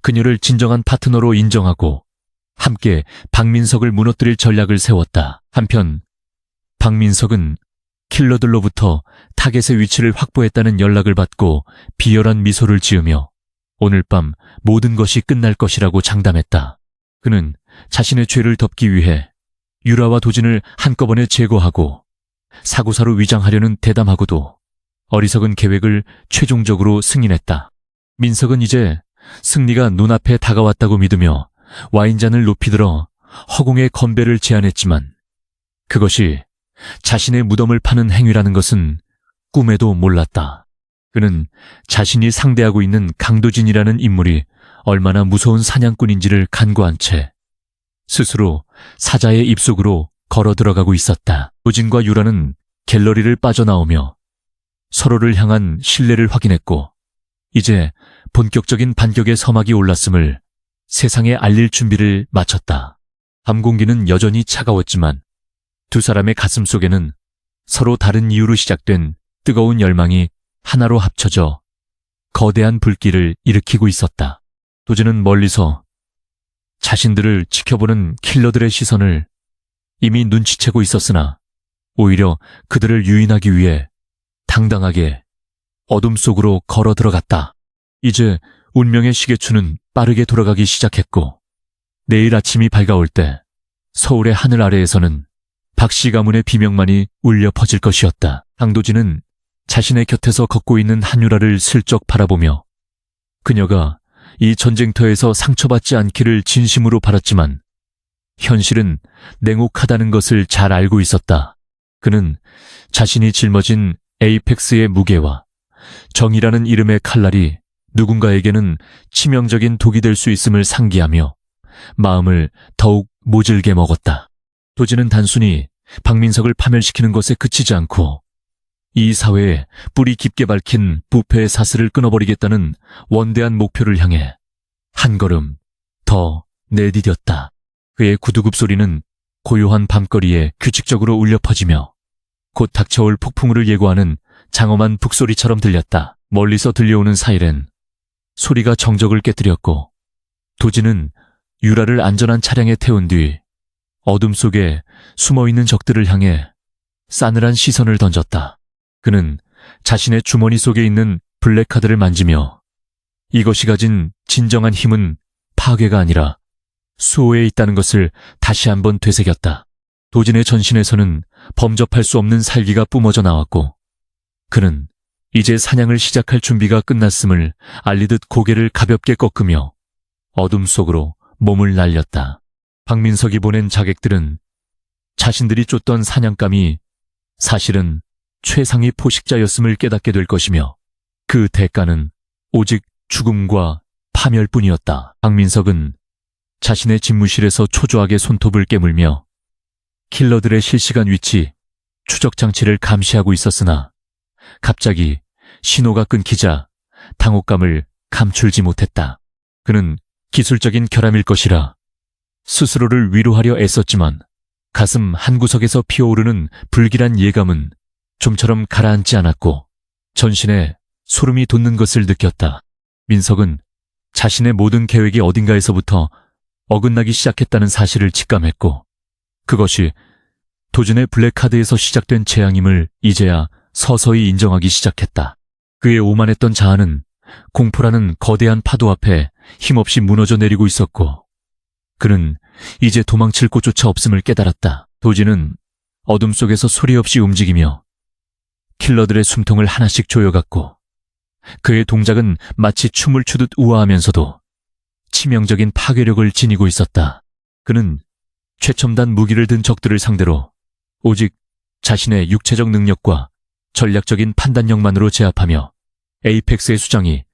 그녀를 진정한 파트너로 인정하고 함께 박민석을 무너뜨릴 전략을 세웠다. 한편 박민석은 킬러들로부터 타겟의 위치를 확보했다는 연락을 받고 비열한 미소를 지으며 오늘 밤 모든 것이 끝날 것이라고 장담했다. 그는 자신의 죄를 덮기 위해 유라와 도진을 한꺼번에 제거하고 사고사로 위장하려는 대담하고도 어리석은 계획을 최종적으로 승인했다. 민석은 이제 승리가 눈앞에 다가왔다고 믿으며 와인잔을 높이 들어 허공에 건배를 제안했지만 그것이 자신의 무덤을 파는 행위라는 것은 꿈에도 몰랐다. 그는 자신이 상대하고 있는 강도진이라는 인물이 얼마나 무서운 사냥꾼인지를 간과한 채 스스로 사자의 입속으로 걸어 들어가고 있었다. 도진과 유라는 갤러리를 빠져나오며 서로를 향한 신뢰를 확인했고 이제 본격적인 반격의 서막이 올랐음을 세상에 알릴 준비를 마쳤다. 밤 공기는 여전히 차가웠지만 두 사람의 가슴 속에는 서로 다른 이유로 시작된 뜨거운 열망이 하나로 합쳐져 거대한 불길을 일으키고 있었다. 도진은 멀리서 자신들을 지켜보는 킬러들의 시선을 이미 눈치채고 있었으나 오히려 그들을 유인하기 위해 당당하게 어둠 속으로 걸어 들어갔다. 이제 운명의 시계추는 빠르게 돌아가기 시작했고 내일 아침이 밝아올 때 서울의 하늘 아래에서는 박씨 가문의 비명만이 울려 퍼질 것이었다. 강도진은 자신의 곁에서 걷고 있는 한유라를 슬쩍 바라보며 그녀가 이 전쟁터에서 상처받지 않기를 진심으로 바랐지만 현실은 냉혹하다는 것을 잘 알고 있었다. 그는 자신이 짊어진 에이펙스의 무게와 정의라는 이름의 칼날이 누군가에게는 치명적인 독이 될 수 있음을 상기하며 마음을 더욱 모질게 먹었다. 도진은 단순히 박민석을 파멸시키는 것에 그치지 않고 이 사회에 뿌리 깊게 밝힌 부패의 사슬을 끊어버리겠다는 원대한 목표를 향해 한 걸음 더 내디뎠다. 그의 구두굽 소리는 고요한 밤거리에 규칙적으로 울려 퍼지며 곧 닥쳐올 폭풍우를 예고하는 장엄한 북소리처럼 들렸다. 멀리서 들려오는 사이렌 소리가 정적을 깨뜨렸고 도지는 유라를 안전한 차량에 태운 뒤 어둠 속에 숨어있는 적들을 향해 싸늘한 시선을 던졌다. 그는 자신의 주머니 속에 있는 블랙카드를 만지며 이것이 가진 진정한 힘은 파괴가 아니라 수호에 있다는 것을 다시 한번 되새겼다. 도진의 전신에서는 범접할 수 없는 살기가 뿜어져 나왔고 그는 이제 사냥을 시작할 준비가 끝났음을 알리듯 고개를 가볍게 꺾으며 어둠 속으로 몸을 날렸다. 박민석이 보낸 자객들은 자신들이 쫓던 사냥감이 사실은 최상위 포식자였음을 깨닫게 될 것이며 그 대가는 오직 죽음과 파멸뿐이었다. 박민석은 자신의 집무실에서 초조하게 손톱을 깨물며 킬러들의 실시간 위치, 추적 장치를 감시하고 있었으나 갑자기 신호가 끊기자 당혹감을 감출지 못했다. 그는 기술적인 결함일 것이라 스스로를 위로하려 애썼지만 가슴 한구석에서 피어오르는 불길한 예감은 좀처럼 가라앉지 않았고 전신에 소름이 돋는 것을 느꼈다. 민석은 자신의 모든 계획이 어딘가에서부터 어긋나기 시작했다는 사실을 직감했고 그것이 도준의 블랙카드에서 시작된 재앙임을 이제야 서서히 인정하기 시작했다. 그의 오만했던 자아는 공포라는 거대한 파도 앞에 힘없이 무너져 내리고 있었고 그는 이제 도망칠 곳조차 없음을 깨달았다. 도진은 어둠 속에서 소리 없이 움직이며 킬러들의 숨통을 하나씩 조여갔고 그의 동작은 마치 춤을 추듯 우아하면서도 치명적인 파괴력을 지니고 있었다. 그는 최첨단 무기를 든 적들을 상대로 오직 자신의 육체적 능력과 전략적인 판단력만으로 제압하며 에이펙스의 수장이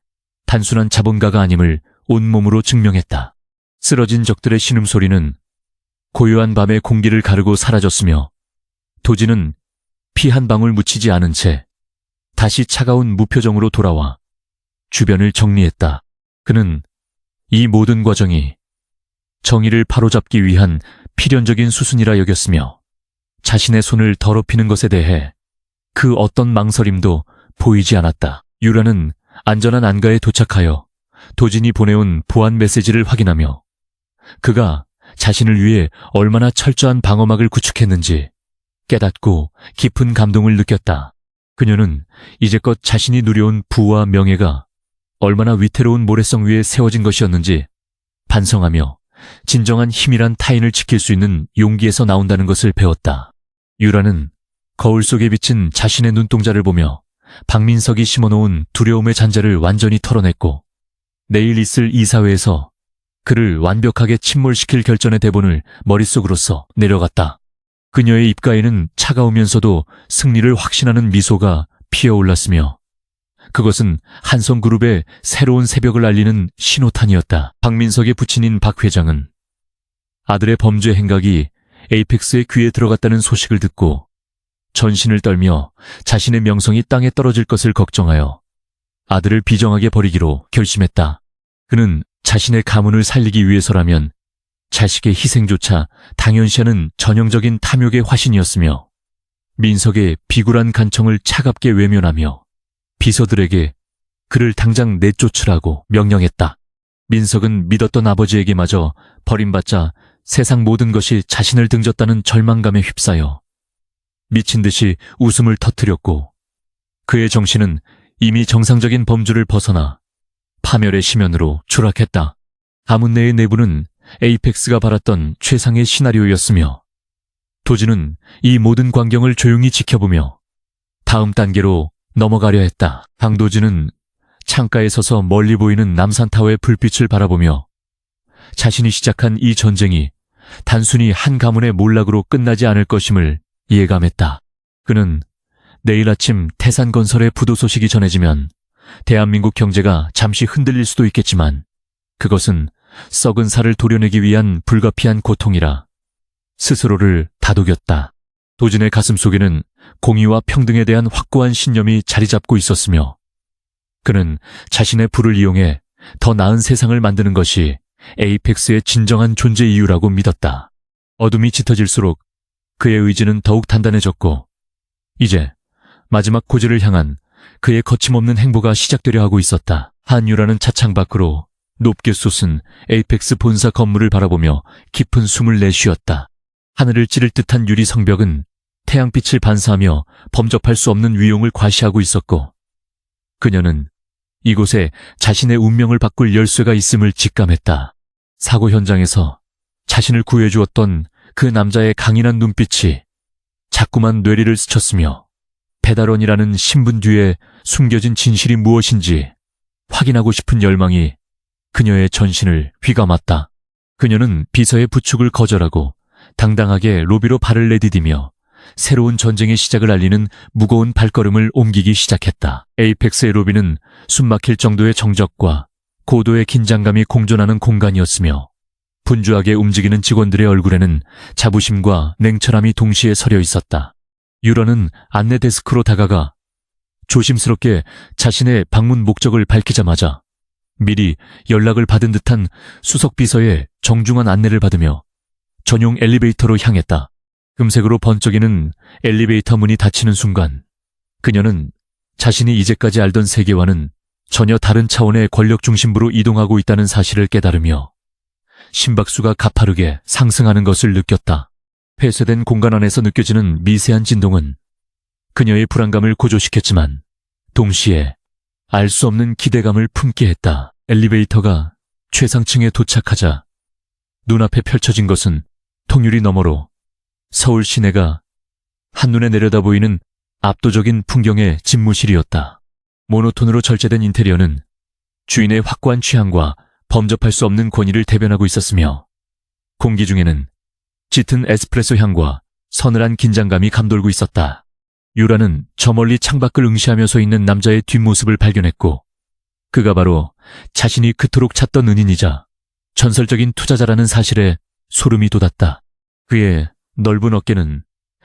단순한 자본가가 아님을 온몸으로 증명했다. 쓰러진 적들의 신음소리는 고요한 밤의 공기를 가르고 사라졌으며 도지는 피 한 방울 묻히지 않은 채 다시 차가운 무표정으로 돌아와 주변을 정리했다. 그는 이 모든 과정이 정의를 바로잡기 위한 필연적인 수순이라 여겼으며 자신의 손을 더럽히는 것에 대해 그 어떤 망설임도 보이지 않았다. 유라는 안전한 안가에 도착하여 도진이 보내온 보안 메시지를 확인하며 그가 자신을 위해 얼마나 철저한 방어막을 구축했는지 깨닫고 깊은 감동을 느꼈다. 그녀는 이제껏 자신이 누려온 부와 명예가 얼마나 위태로운 모래성 위에 세워진 것이었는지 반성하며 진정한 힘이란 타인을 지킬 수 있는 용기에서 나온다는 것을 배웠다. 유라는 거울 속에 비친 자신의 눈동자를 보며 박민석이 심어놓은 두려움의 잔재를 완전히 털어냈고 내일 있을 이사회에서 그를 완벽하게 침몰시킬 결전의 대본을 머릿속으로 써 내려갔다. 그녀의 입가에는 차가우면서도 승리를 확신하는 미소가 피어올랐으며 그것은 한성그룹의 새로운 새벽을 알리는 신호탄이었다. 박민석의 부친인 박 회장은 아들의 범죄 행각이 에이펙스의 귀에 들어갔다는 소식을 듣고 전신을 떨며 자신의 명성이 땅에 떨어질 것을 걱정하여 아들을 비정하게 버리기로 결심했다. 그는 자신의 가문을 살리기 위해서라면 자식의 희생조차 당연시하는 전형적인 탐욕의 화신이었으며 민석의 비굴한 간청을 차갑게 외면하며 비서들에게 그를 당장 내쫓으라고 명령했다. 민석은 믿었던 아버지에게마저 버림받자 세상 모든 것이 자신을 등졌다는 절망감에 휩싸여 미친 듯이 웃음을 터뜨렸고 그의 정신은 이미 정상적인 범주를 벗어나 파멸의 심연으로 추락했다. 가문 내의 내부는 에이펙스가 바랐던 최상의 시나리오였으며 도지는 이 모든 광경을 조용히 지켜보며 다음 단계로 넘어가려 했다. 강도지는 창가에 서서 멀리 보이는 남산타워의 불빛을 바라보며 자신이 시작한 이 전쟁이 단순히 한 가문의 몰락으로 끝나지 않을 것임을 예감했다. 그는 내일 아침 태산건설의 부도 소식이 전해지면 대한민국 경제가 잠시 흔들릴 수도 있겠지만 그것은 썩은 살을 도려내기 위한 불가피한 고통이라 스스로를 다독였다. 도진의 가슴 속에는 공의와 평등에 대한 확고한 신념이 자리 잡고 있었으며 그는 자신의 부를 이용해 더 나은 세상을 만드는 것이 에이펙스의 진정한 존재 이유라고 믿었다. 어둠이 짙어질수록 그의 의지는 더욱 단단해졌고 이제 마지막 고지를 향한 그의 거침없는 행보가 시작되려 하고 있었다. 한유라는 차창 밖으로 높게 솟은 에이펙스 본사 건물을 바라보며 깊은 숨을 내쉬었다. 하늘을 찌를 듯한 유리 성벽은 태양빛을 반사하며 범접할 수 없는 위용을 과시하고 있었고, 그녀는 이곳에 자신의 운명을 바꿀 열쇠가 있음을 직감했다. 사고 현장에서 자신을 구해주었던 그 남자의 강인한 눈빛이 자꾸만 뇌리를 스쳤으며, 배달원이라는 신분 뒤에 숨겨진 진실이 무엇인지 확인하고 싶은 열망이 그녀의 전신을 휘감았다. 그녀는 비서의 부축을 거절하고 당당하게 로비로 발을 내디디며 새로운 전쟁의 시작을 알리는 무거운 발걸음을 옮기기 시작했다. 에이펙스의 로비는 숨막힐 정도의 정적과 고도의 긴장감이 공존하는 공간이었으며, 분주하게 움직이는 직원들의 얼굴에는 자부심과 냉철함이 동시에 서려 있었다. 유라는 안내 데스크로 다가가 조심스럽게 자신의 방문 목적을 밝히자마자 미리 연락을 받은 듯한 수석 비서의 정중한 안내를 받으며 전용 엘리베이터로 향했다. 금색으로 번쩍이는 엘리베이터 문이 닫히는 순간 그녀는 자신이 이제까지 알던 세계와는 전혀 다른 차원의 권력 중심부로 이동하고 있다는 사실을 깨달으며 심박수가 가파르게 상승하는 것을 느꼈다. 폐쇄된 공간 안에서 느껴지는 미세한 진동은 그녀의 불안감을 고조시켰지만 동시에 알 수 없는 기대감을 품게 했다. 엘리베이터가 최상층에 도착하자 눈앞에 펼쳐진 것은 통유리 너머로 서울 시내가 한눈에 내려다 보이는 압도적인 풍경의 집무실이었다. 모노톤으로 절제된 인테리어는 주인의 확고한 취향과 범접할 수 없는 권위를 대변하고 있었으며, 공기 중에는 짙은 에스프레소 향과 서늘한 긴장감이 감돌고 있었다. 유라는 저 멀리 창밖을 응시하며 서 있는 남자의 뒷모습을 발견했고, 그가 바로 자신이 그토록 찾던 은인이자 전설적인 투자자라는 사실에 소름이 돋았다. 그의 넓은 어깨는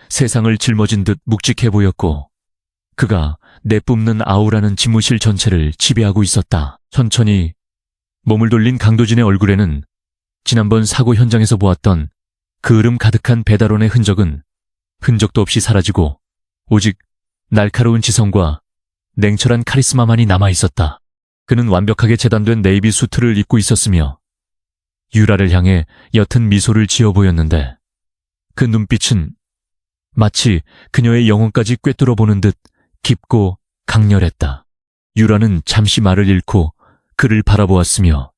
세상을 짊어진 듯 묵직해 보였고, 그가 내뿜는 아우라는 집무실 전체를 지배하고 있었다. 천천히 몸을 돌린 강도진의 얼굴에는 지난번 사고 현장에서 보았던 그을음 가득한 배달원의 흔적도 없이 사라지고 오직 날카로운 지성과 냉철한 카리스마만이 남아있었다. 그는 완벽하게 재단된 네이비 수트를 입고 있었으며 유라를 향해 옅은 미소를 지어 보였는데, 그 눈빛은 마치 그녀의 영혼까지 꿰뚫어 보는 듯 깊고 강렬했다. 유라는 잠시 말을 잃고 그를 바라보았으며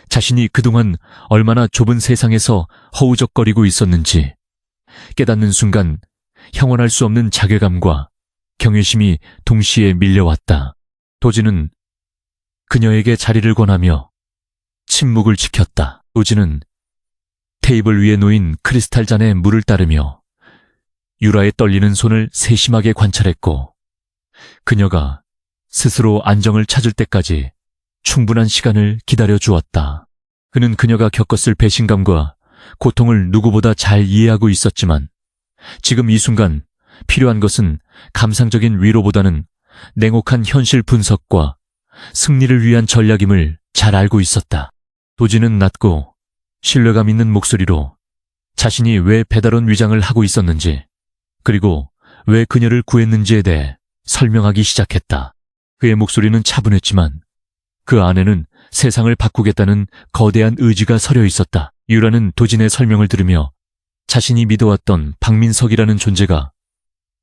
자신이 그동안 얼마나 좁은 세상에서 허우적거리고 있었는지 깨닫는 순간 형언할 수 없는 자괴감과 경외심이 동시에 밀려왔다. 도지는 그녀에게 자리를 권하며 침묵을 지켰다. 도지는 테이블 위에 놓인 크리스탈 잔에 물을 따르며 유라의 떨리는 손을 세심하게 관찰했고, 그녀가 스스로 안정을 찾을 때까지 충분한 시간을 기다려 주었다. 그는 그녀가 겪었을 배신감과 고통을 누구보다 잘 이해하고 있었지만 지금 이 순간 필요한 것은 감상적인 위로보다는 냉혹한 현실 분석과 승리를 위한 전략임을 잘 알고 있었다. 도지는 낮고 신뢰감 있는 목소리로 자신이 왜 배달원 위장을 하고 있었는지, 그리고 왜 그녀를 구했는지에 대해 설명하기 시작했다. 그의 목소리는 차분했지만 그 안에는 세상을 바꾸겠다는 거대한 의지가 서려 있었다. 유라는 도진의 설명을 들으며 자신이 믿어왔던 박민석이라는 존재가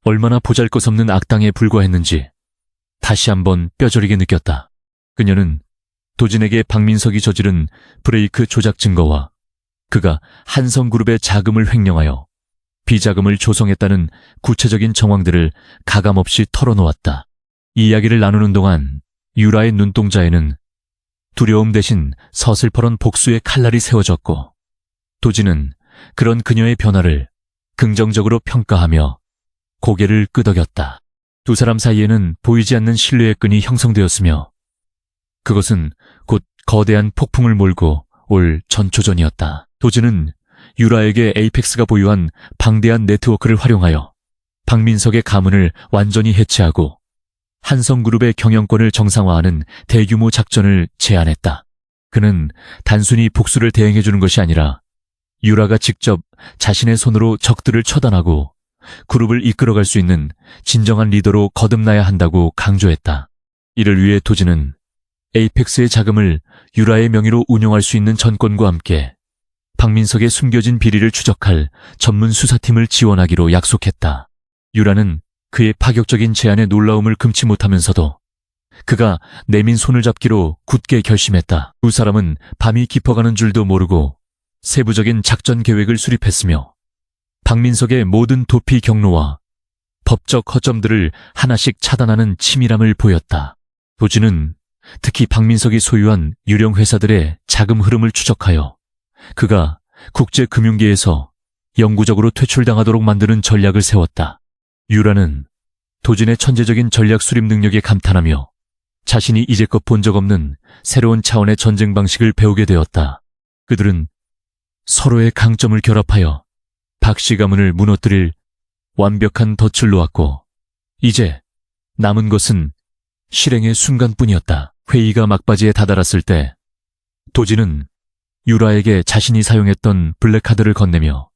얼마나 보잘것없는 악당에 불과했는지 다시 한번 뼈저리게 느꼈다. 그녀는 도진에게 박민석이 저지른 브레이크 조작 증거와 그가 한성그룹의 자금을 횡령하여 비자금을 조성했다는 구체적인 정황들을 가감없이 털어놓았다. 이 이야기를 나누는 동안 유라의 눈동자에는 두려움 대신 서슬퍼런 복수의 칼날이 세워졌고, 도진은 그런 그녀의 변화를 긍정적으로 평가하며 고개를 끄덕였다. 두 사람 사이에는 보이지 않는 신뢰의 끈이 형성되었으며 그것은 곧 거대한 폭풍을 몰고 올 전초전이었다. 도진은 유라에게 에이펙스가 보유한 방대한 네트워크를 활용하여 박민석의 가문을 완전히 해체하고 한성그룹의 경영권을 정상화하는 대규모 작전을 제안했다. 그는 단순히 복수를 대행해주는 것이 아니라 유라가 직접 자신의 손으로 적들을 처단하고 그룹을 이끌어갈 수 있는 진정한 리더로 거듭나야 한다고 강조했다. 이를 위해 도지는 에이펙스의 자금을 유라의 명의로 운영할 수 있는 전권과 함께 박민석의 숨겨진 비리를 추적할 전문 수사팀을 지원하기로 약속했다. 유라는 그의 파격적인 제안에 놀라움을 금치 못하면서도 그가 내민 손을 잡기로 굳게 결심했다. 두 사람은 밤이 깊어가는 줄도 모르고 세부적인 작전 계획을 수립했으며 박민석의 모든 도피 경로와 법적 허점들을 하나씩 차단하는 치밀함을 보였다. 도지는 특히 박민석이 소유한 유령 회사들의 자금 흐름을 추적하여 그가 국제금융계에서 영구적으로 퇴출당하도록 만드는 전략을 세웠다. 유라는 도진의 천재적인 전략 수립 능력에 감탄하며 자신이 이제껏 본 적 없는 새로운 차원의 전쟁 방식을 배우게 되었다. 그들은 서로의 강점을 결합하여 박씨 가문을 무너뜨릴 완벽한 덫을 놓았고 이제 남은 것은 실행의 순간뿐이었다. 회의가 막바지에 다다랐을 때 도진은 유라에게 자신이 사용했던 블랙카드를 건네며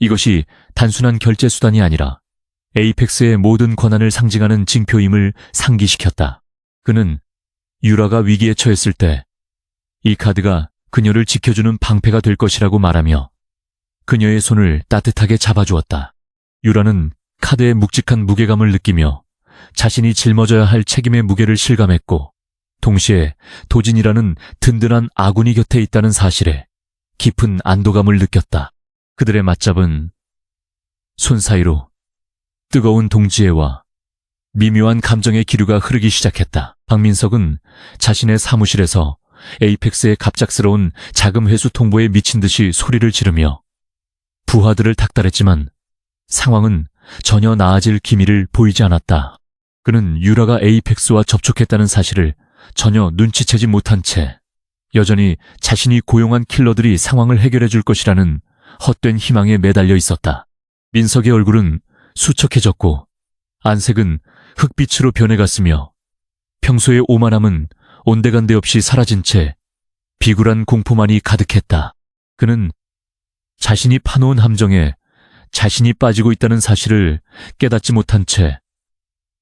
이것이 단순한 결제 수단이 아니라 에이펙스의 모든 권한을 상징하는 징표임을 상기시켰다. 그는 유라가 위기에 처했을 때 이 카드가 그녀를 지켜주는 방패가 될 것이라고 말하며 그녀의 손을 따뜻하게 잡아주었다. 유라는 카드의 묵직한 무게감을 느끼며 자신이 짊어져야 할 책임의 무게를 실감했고 동시에 도진이라는 든든한 아군이 곁에 있다는 사실에 깊은 안도감을 느꼈다. 그들의 맞잡은 손 사이로 뜨거운 동지애와 미묘한 감정의 기류가 흐르기 시작했다. 박민석은 자신의 사무실에서 에이펙스의 갑작스러운 자금 회수 통보에 미친 듯이 소리를 지르며 부하들을 닥달했지만 상황은 전혀 나아질 기미를 보이지 않았다. 그는 유라가 에이펙스와 접촉했다는 사실을 전혀 눈치채지 못한 채 여전히 자신이 고용한 킬러들이 상황을 해결해 줄 것이라는 헛된 희망에 매달려 있었다. 민석의 얼굴은 수척해졌고 안색은 흑빛으로 변해갔으며 평소의 오만함은 온데간데 없이 사라진 채 비굴한 공포만이 가득했다. 그는 자신이 파놓은 함정에 자신이 빠지고 있다는 사실을 깨닫지 못한 채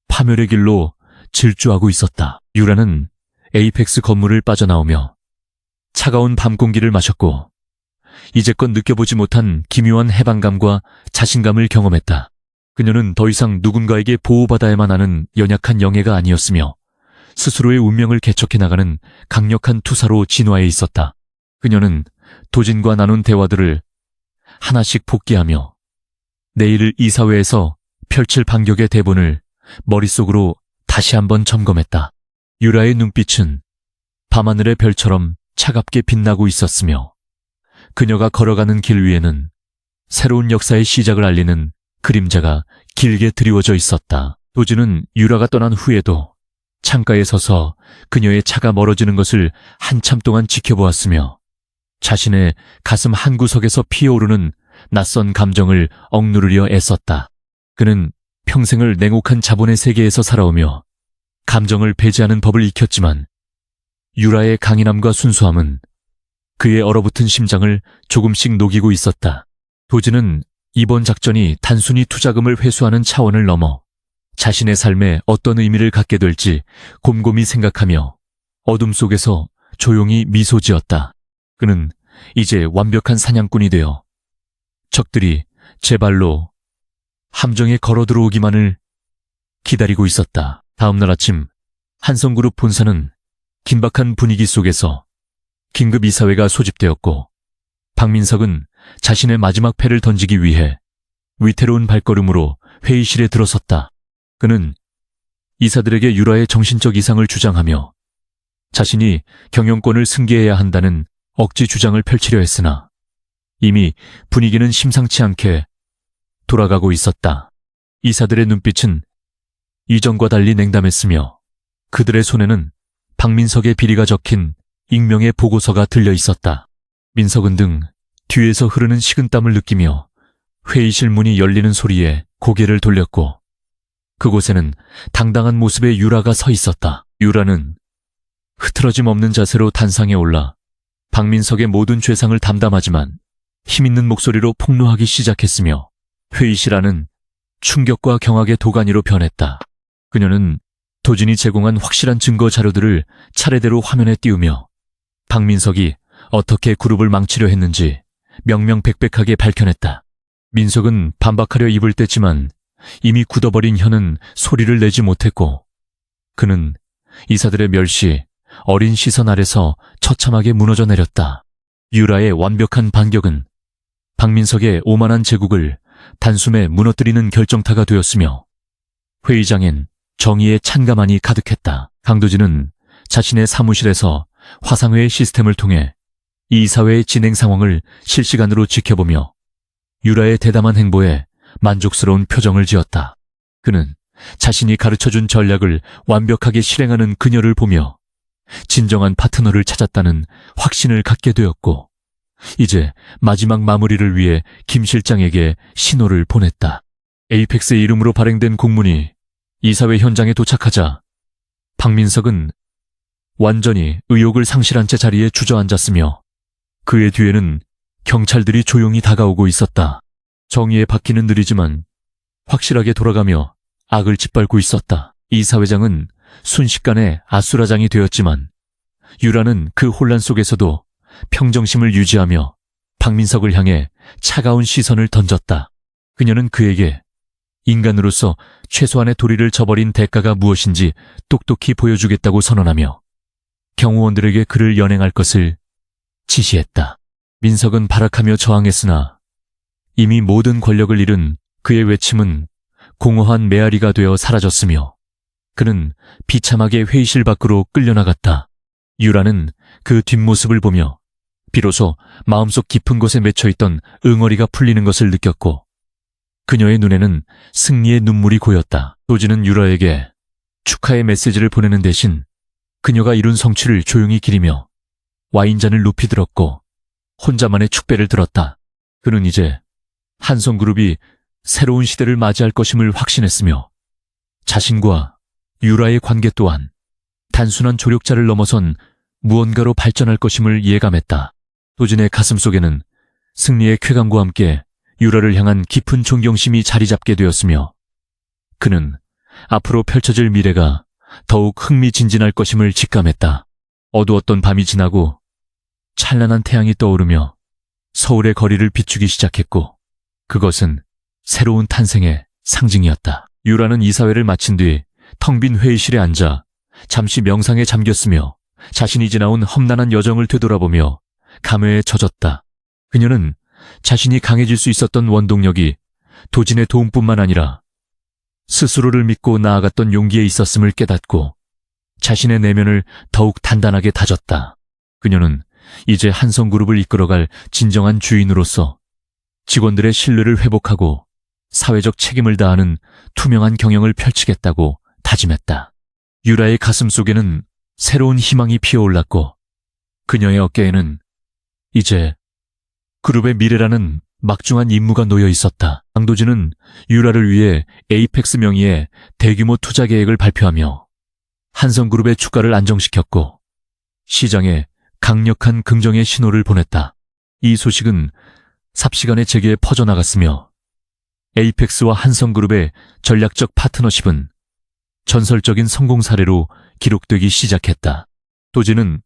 파멸의 길로 질주하고 있었다. 유라는 에이펙스 건물을 빠져나오며 차가운 밤 공기를 마셨고 이제껏 느껴보지 못한 기묘한 해방감과 자신감을 경험했다. 그녀는 더 이상 누군가에게 보호받아야만 하는 연약한 영예가 아니었으며 스스로의 운명을 개척해 나가는 강력한 투사로 진화해 있었다. 그녀는 도진과 나눈 대화들을 하나씩 복기하며 내일 이사회에서 펼칠 반격의 대본을 머릿속으로 다시 한번 점검했다. 유라의 눈빛은 밤하늘의 별처럼 차갑게 빛나고 있었으며 그녀가 걸어가는 길 위에는 새로운 역사의 시작을 알리는 그림자가 길게 드리워져 있었다. 도진은 유라가 떠난 후에도 창가에 서서 그녀의 차가 멀어지는 것을 한참 동안 지켜보았으며 자신의 가슴 한구석에서 피어오르는 낯선 감정을 억누르려 애썼다. 그는 평생을 냉혹한 자본의 세계에서 살아오며 감정을 배제하는 법을 익혔지만 유라의 강인함과 순수함은 그의 얼어붙은 심장을 조금씩 녹이고 있었다. 도진은 이번 작전이 단순히 투자금을 회수하는 차원을 넘어 자신의 삶에 어떤 의미를 갖게 될지 곰곰이 생각하며 어둠 속에서 조용히 미소 지었다. 그는 이제 완벽한 사냥꾼이 되어 적들이 제 발로 함정에 걸어 들어오기만을 기다리고 있었다. 다음 날 아침 한성그룹 본사는 긴박한 분위기 속에서 긴급 이사회가 소집되었고 박민석은 자신의 마지막 패를 던지기 위해 위태로운 발걸음으로 회의실에 들어섰다. 그는 이사들에게 유라의 정신적 이상을 주장하며 자신이 경영권을 승계해야 한다는 억지 주장을 펼치려 했으나 이미 분위기는 심상치 않게 돌아가고 있었다. 이사들의 눈빛은 이전과 달리 냉담했으며 그들의 손에는 박민석의 비리가 적힌 익명의 보고서가 들려 있었다. 민석은 등 뒤에서 흐르는 식은땀을 느끼며 회의실 문이 열리는 소리에 고개를 돌렸고 그곳에는 당당한 모습의 유라가 서 있었다. 유라는 흐트러짐 없는 자세로 단상에 올라 박민석의 모든 죄상을 담담하지만 힘있는 목소리로 폭로하기 시작했으며 회의실 안은 충격과 경악의 도가니로 변했다. 그녀는 도진이 제공한 확실한 증거 자료들을 차례대로 화면에 띄우며 박민석이 어떻게 그룹을 망치려 했는지 명명백백하게 밝혀냈다. 민석은 반박하려 입을 뗐지만 이미 굳어버린 혀는 소리를 내지 못했고 그는 이사들의 멸시, 어린 시선 아래서 처참하게 무너져 내렸다. 유라의 완벽한 반격은 박민석의 오만한 제국을 단숨에 무너뜨리는 결정타가 되었으며 회의장엔 정의의 찬가만이 가득했다. 강도진은 자신의 사무실에서 화상회의 시스템을 통해 이 이사회의 진행 상황을 실시간으로 지켜보며 유라의 대담한 행보에 만족스러운 표정을 지었다. 그는 자신이 가르쳐준 전략을 완벽하게 실행하는 그녀를 보며 진정한 파트너를 찾았다는 확신을 갖게 되었고 이제 마지막 마무리를 위해 김 실장에게 신호를 보냈다. 에이펙스의 이름으로 발행된 공문이 이사회 현장에 도착하자 박민석은 완전히 의욕을 상실한 채 자리에 주저앉았으며 그의 뒤에는 경찰들이 조용히 다가오고 있었다. 정의의 바퀴는 느리지만 확실하게 돌아가며 악을 짓밟고 있었다. 이사회장은 순식간에 아수라장이 되었지만 유라는 그 혼란 속에서도 평정심을 유지하며 박민석을 향해 차가운 시선을 던졌다. 그녀는 그에게 인간으로서 최소한의 도리를 저버린 대가가 무엇인지 똑똑히 보여주겠다고 선언하며 경호원들에게 그를 연행할 것을 지시했다. 민석은 발악하며 저항했으나 이미 모든 권력을 잃은 그의 외침은 공허한 메아리가 되어 사라졌으며 그는 비참하게 회의실 밖으로 끌려나갔다. 유라는 그 뒷모습을 보며 비로소 마음속 깊은 곳에 맺혀있던 응어리가 풀리는 것을 느꼈고 그녀의 눈에는 승리의 눈물이 고였다. 도진은 유라에게 축하의 메시지를 보내는 대신 그녀가 이룬 성취를 조용히 기리며 와인잔을 높이 들었고 혼자만의 축배를 들었다. 그는 이제 한성그룹이 새로운 시대를 맞이할 것임을 확신했으며 자신과 유라의 관계 또한 단순한 조력자를 넘어선 무언가로 발전할 것임을 예감했다. 도진의 가슴속에는 승리의 쾌감과 함께 유라를 향한 깊은 존경심이 자리 잡게 되었으며 그는 앞으로 펼쳐질 미래가 더욱 흥미진진할 것임을 직감했다. 어두웠던 밤이 지나고 찬란한 태양이 떠오르며 서울의 거리를 비추기 시작했고 그것은 새로운 탄생의 상징이었다. 유라는 이사회를 마친 뒤 텅 빈 회의실에 앉아 잠시 명상에 잠겼으며 자신이 지나온 험난한 여정을 되돌아보며 감회에 젖었다. 그녀는 자신이 강해질 수 있었던 원동력이 도진의 도움뿐만 아니라 스스로를 믿고 나아갔던 용기에 있었음을 깨닫고 자신의 내면을 더욱 단단하게 다졌다. 그녀는 이제 한성그룹을 이끌어갈 진정한 주인으로서 직원들의 신뢰를 회복하고 사회적 책임을 다하는 투명한 경영을 펼치겠다고 다짐했다. 유라의 가슴 속에는 새로운 희망이 피어올랐고 그녀의 어깨에는 이제 그룹의 미래라는 막중한 임무가 놓여 있었다. 강도진은 유라를 위해 에이펙스 명의의 대규모 투자 계획을 발표하며 한성그룹의 주가를 안정시켰고 시장에 강력한 긍정의 신호를 보냈다. 이 소식은 삽시간에 재계에 퍼져나갔으며 에이펙스와 한성그룹의 전략적 파트너십은 전설적인 성공 사례로 기록되기 시작했다. 도진은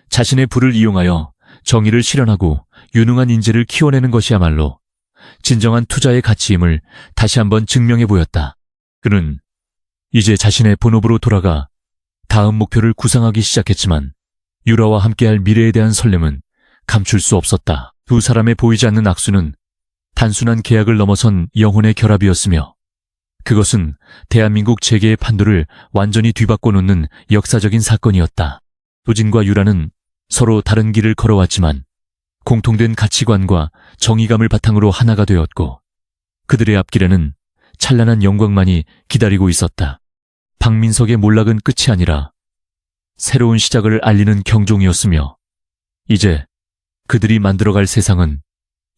자신의 부를 이용하여 정의를 실현하고 유능한 인재를 키워내는 것이야말로 진정한 투자의 가치임을 다시 한번 증명해 보였다. 그는 이제 자신의 본업으로 돌아가 다음 목표를 구상하기 시작했지만 유라와 함께할 미래에 대한 설렘은 감출 수 없었다. 두 사람의 보이지 않는 악수는 단순한 계약을 넘어선 영혼의 결합이었으며 그것은 대한민국 재계의 판도를 완전히 뒤바꿔 놓는 역사적인 사건이었다. 도진과 유라는 서로 다른 길을 걸어왔지만 공통된 가치관과 정의감을 바탕으로 하나가 되었고 그들의 앞길에는 찬란한 영광만이 기다리고 있었다. 박민석의 몰락은 끝이 아니라 새로운 시작을 알리는 경종이었으며 이제 그들이 만들어갈 세상은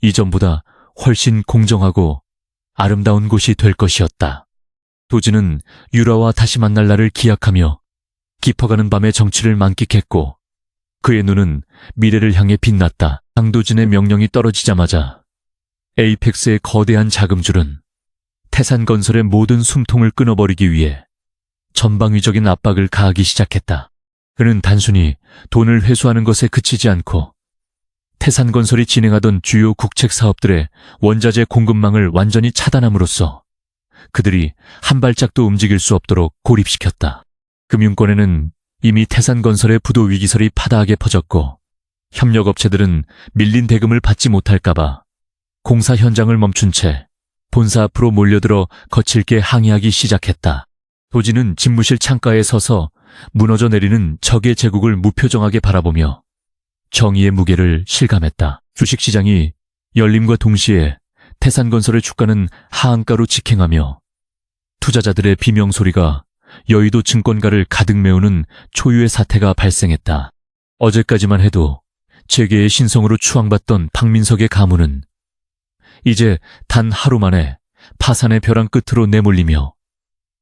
이전보다 훨씬 공정하고 아름다운 곳이 될 것이었다. 도진은 유라와 다시 만날 날을 기약하며 깊어가는 밤의 정취를 만끽했고 그의 눈은 미래를 향해 빛났다. 강도진의 명령이 떨어지자마자 에이펙스의 거대한 자금줄은 태산건설의 모든 숨통을 끊어버리기 위해 전방위적인 압박을 가하기 시작했다. 그는 단순히 돈을 회수하는 것에 그치지 않고 태산건설이 진행하던 주요 국책 사업들의 원자재 공급망을 완전히 차단함으로써 그들이 한 발짝도 움직일 수 없도록 고립시켰다. 금융권에는 이미 태산건설의 부도 위기설이 파다하게 퍼졌고 협력업체들은 밀린 대금을 받지 못할까봐 공사 현장을 멈춘 채 본사 앞으로 몰려들어 거칠게 항의하기 시작했다. 도지는 집무실 창가에 서서 무너져 내리는 적의 제국을 무표정하게 바라보며 정의의 무게를 실감했다. 주식시장이 열림과 동시에 태산건설의 주가는 하한가로 직행하며 투자자들의 비명소리가 여의도 증권가를 가득 메우는 초유의 사태가 발생했다. 어제까지만 해도 재계의 신성으로 추앙받던 박민석의 가문은 이제 단 하루 만에 파산의 벼랑 끝으로 내몰리며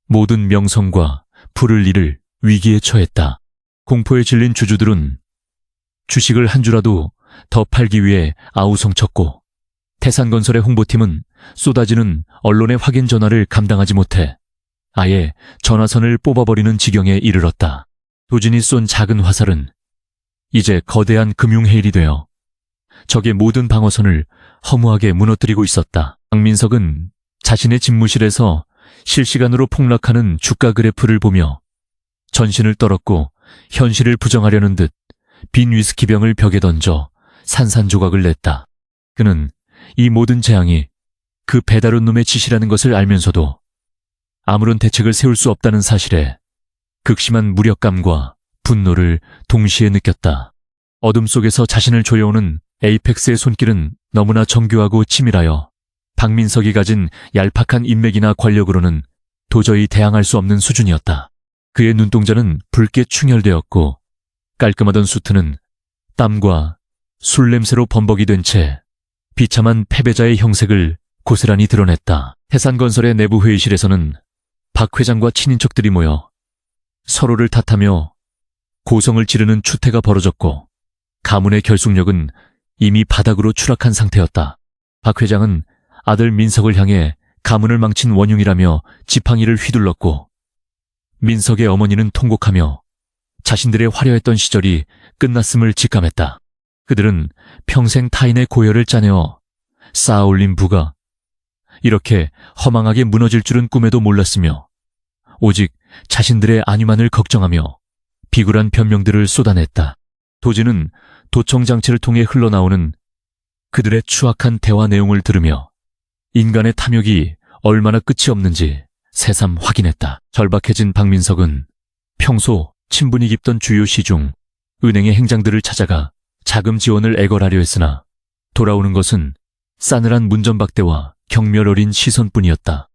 모든 명성과 부를 잃을 위기에 처했다. 공포에 질린 주주들은 주식을 한 주라도 더 팔기 위해 아우성쳤고 태산건설의 홍보팀은 쏟아지는 언론의 확인 전화를 감당하지 못해 아예 전화선을 뽑아버리는 지경에 이르렀다. 도진이 쏜 작은 화살은 이제 거대한 금융해일이 되어 적의 모든 방어선을 허무하게 무너뜨리고 있었다. 박민석은 자신의 집무실에서 실시간으로 폭락하는 주가 그래프를 보며 전신을 떨었고 현실을 부정하려는 듯 빈 위스키병을 벽에 던져 산산조각을 냈다. 그는 이 모든 재앙이 그 배다른 놈의 짓이라는 것을 알면서도 아무런 대책을 세울 수 없다는 사실에 극심한 무력감과 분노를 동시에 느꼈다. 어둠 속에서 자신을 조여오는 에이펙스의 손길은 너무나 정교하고 치밀하여 박민석이 가진 얄팍한 인맥이나 권력으로는 도저히 대항할 수 없는 수준이었다. 그의 눈동자는 붉게 충혈되었고 깔끔하던 수트는 땀과 술 냄새로 범벅이 된 채 비참한 패배자의 형색을 고스란히 드러냈다. 태산건설의 내부 회의실에서는 박 회장과 친인척들이 모여 서로를 탓하며 고성을 지르는 추태가 벌어졌고 가문의 결속력은 이미 바닥으로 추락한 상태였다. 박 회장은 아들 민석을 향해 가문을 망친 원흉이라며 지팡이를 휘둘렀고 민석의 어머니는 통곡하며 자신들의 화려했던 시절이 끝났음을 직감했다. 그들은 평생 타인의 고열을 짜내어 쌓아올린 부가 이렇게 허망하게 무너질 줄은 꿈에도 몰랐으며 오직 자신들의 안위만을 걱정하며 비굴한 변명들을 쏟아냈다. 도지는 도청장치를 통해 흘러나오는 그들의 추악한 대화 내용을 들으며 인간의 탐욕이 얼마나 끝이 없는지 새삼 확인했다. 절박해진 박민석은 평소 친분이 깊던 주요 시중 은행의 행장들을 찾아가 자금 지원을 애걸하려 했으나 돌아오는 것은 싸늘한 문전박대와 경멸 어린 시선뿐이었다.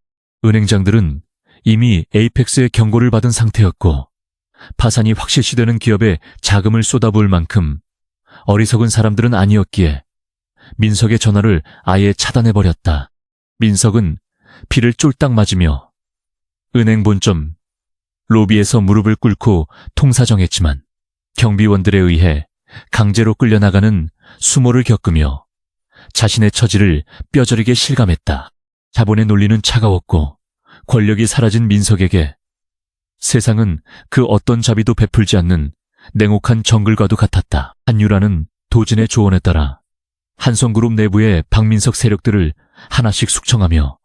은행장들은 이미 에이펙스의 경고를 받은 상태였고 파산이 확실시되는 기업에 자금을 쏟아부을 만큼 어리석은 사람들은 아니었기에 민석의 전화를 아예 차단해버렸다. 민석은 피를 쫄딱 맞으며 은행 본점 로비에서 무릎을 꿇고 통사정했지만 경비원들에 의해 강제로 끌려나가는 수모를 겪으며 자신의 처지를 뼈저리게 실감했다. 자본의 논리는 차가웠고 권력이 사라진 민석에게 세상은 그 어떤 자비도 베풀지 않는 냉혹한 정글과도 같았다. 한유라는 도진의 조언에 따라 한성그룹 내부의 박민석 세력들을 하나씩 숙청하며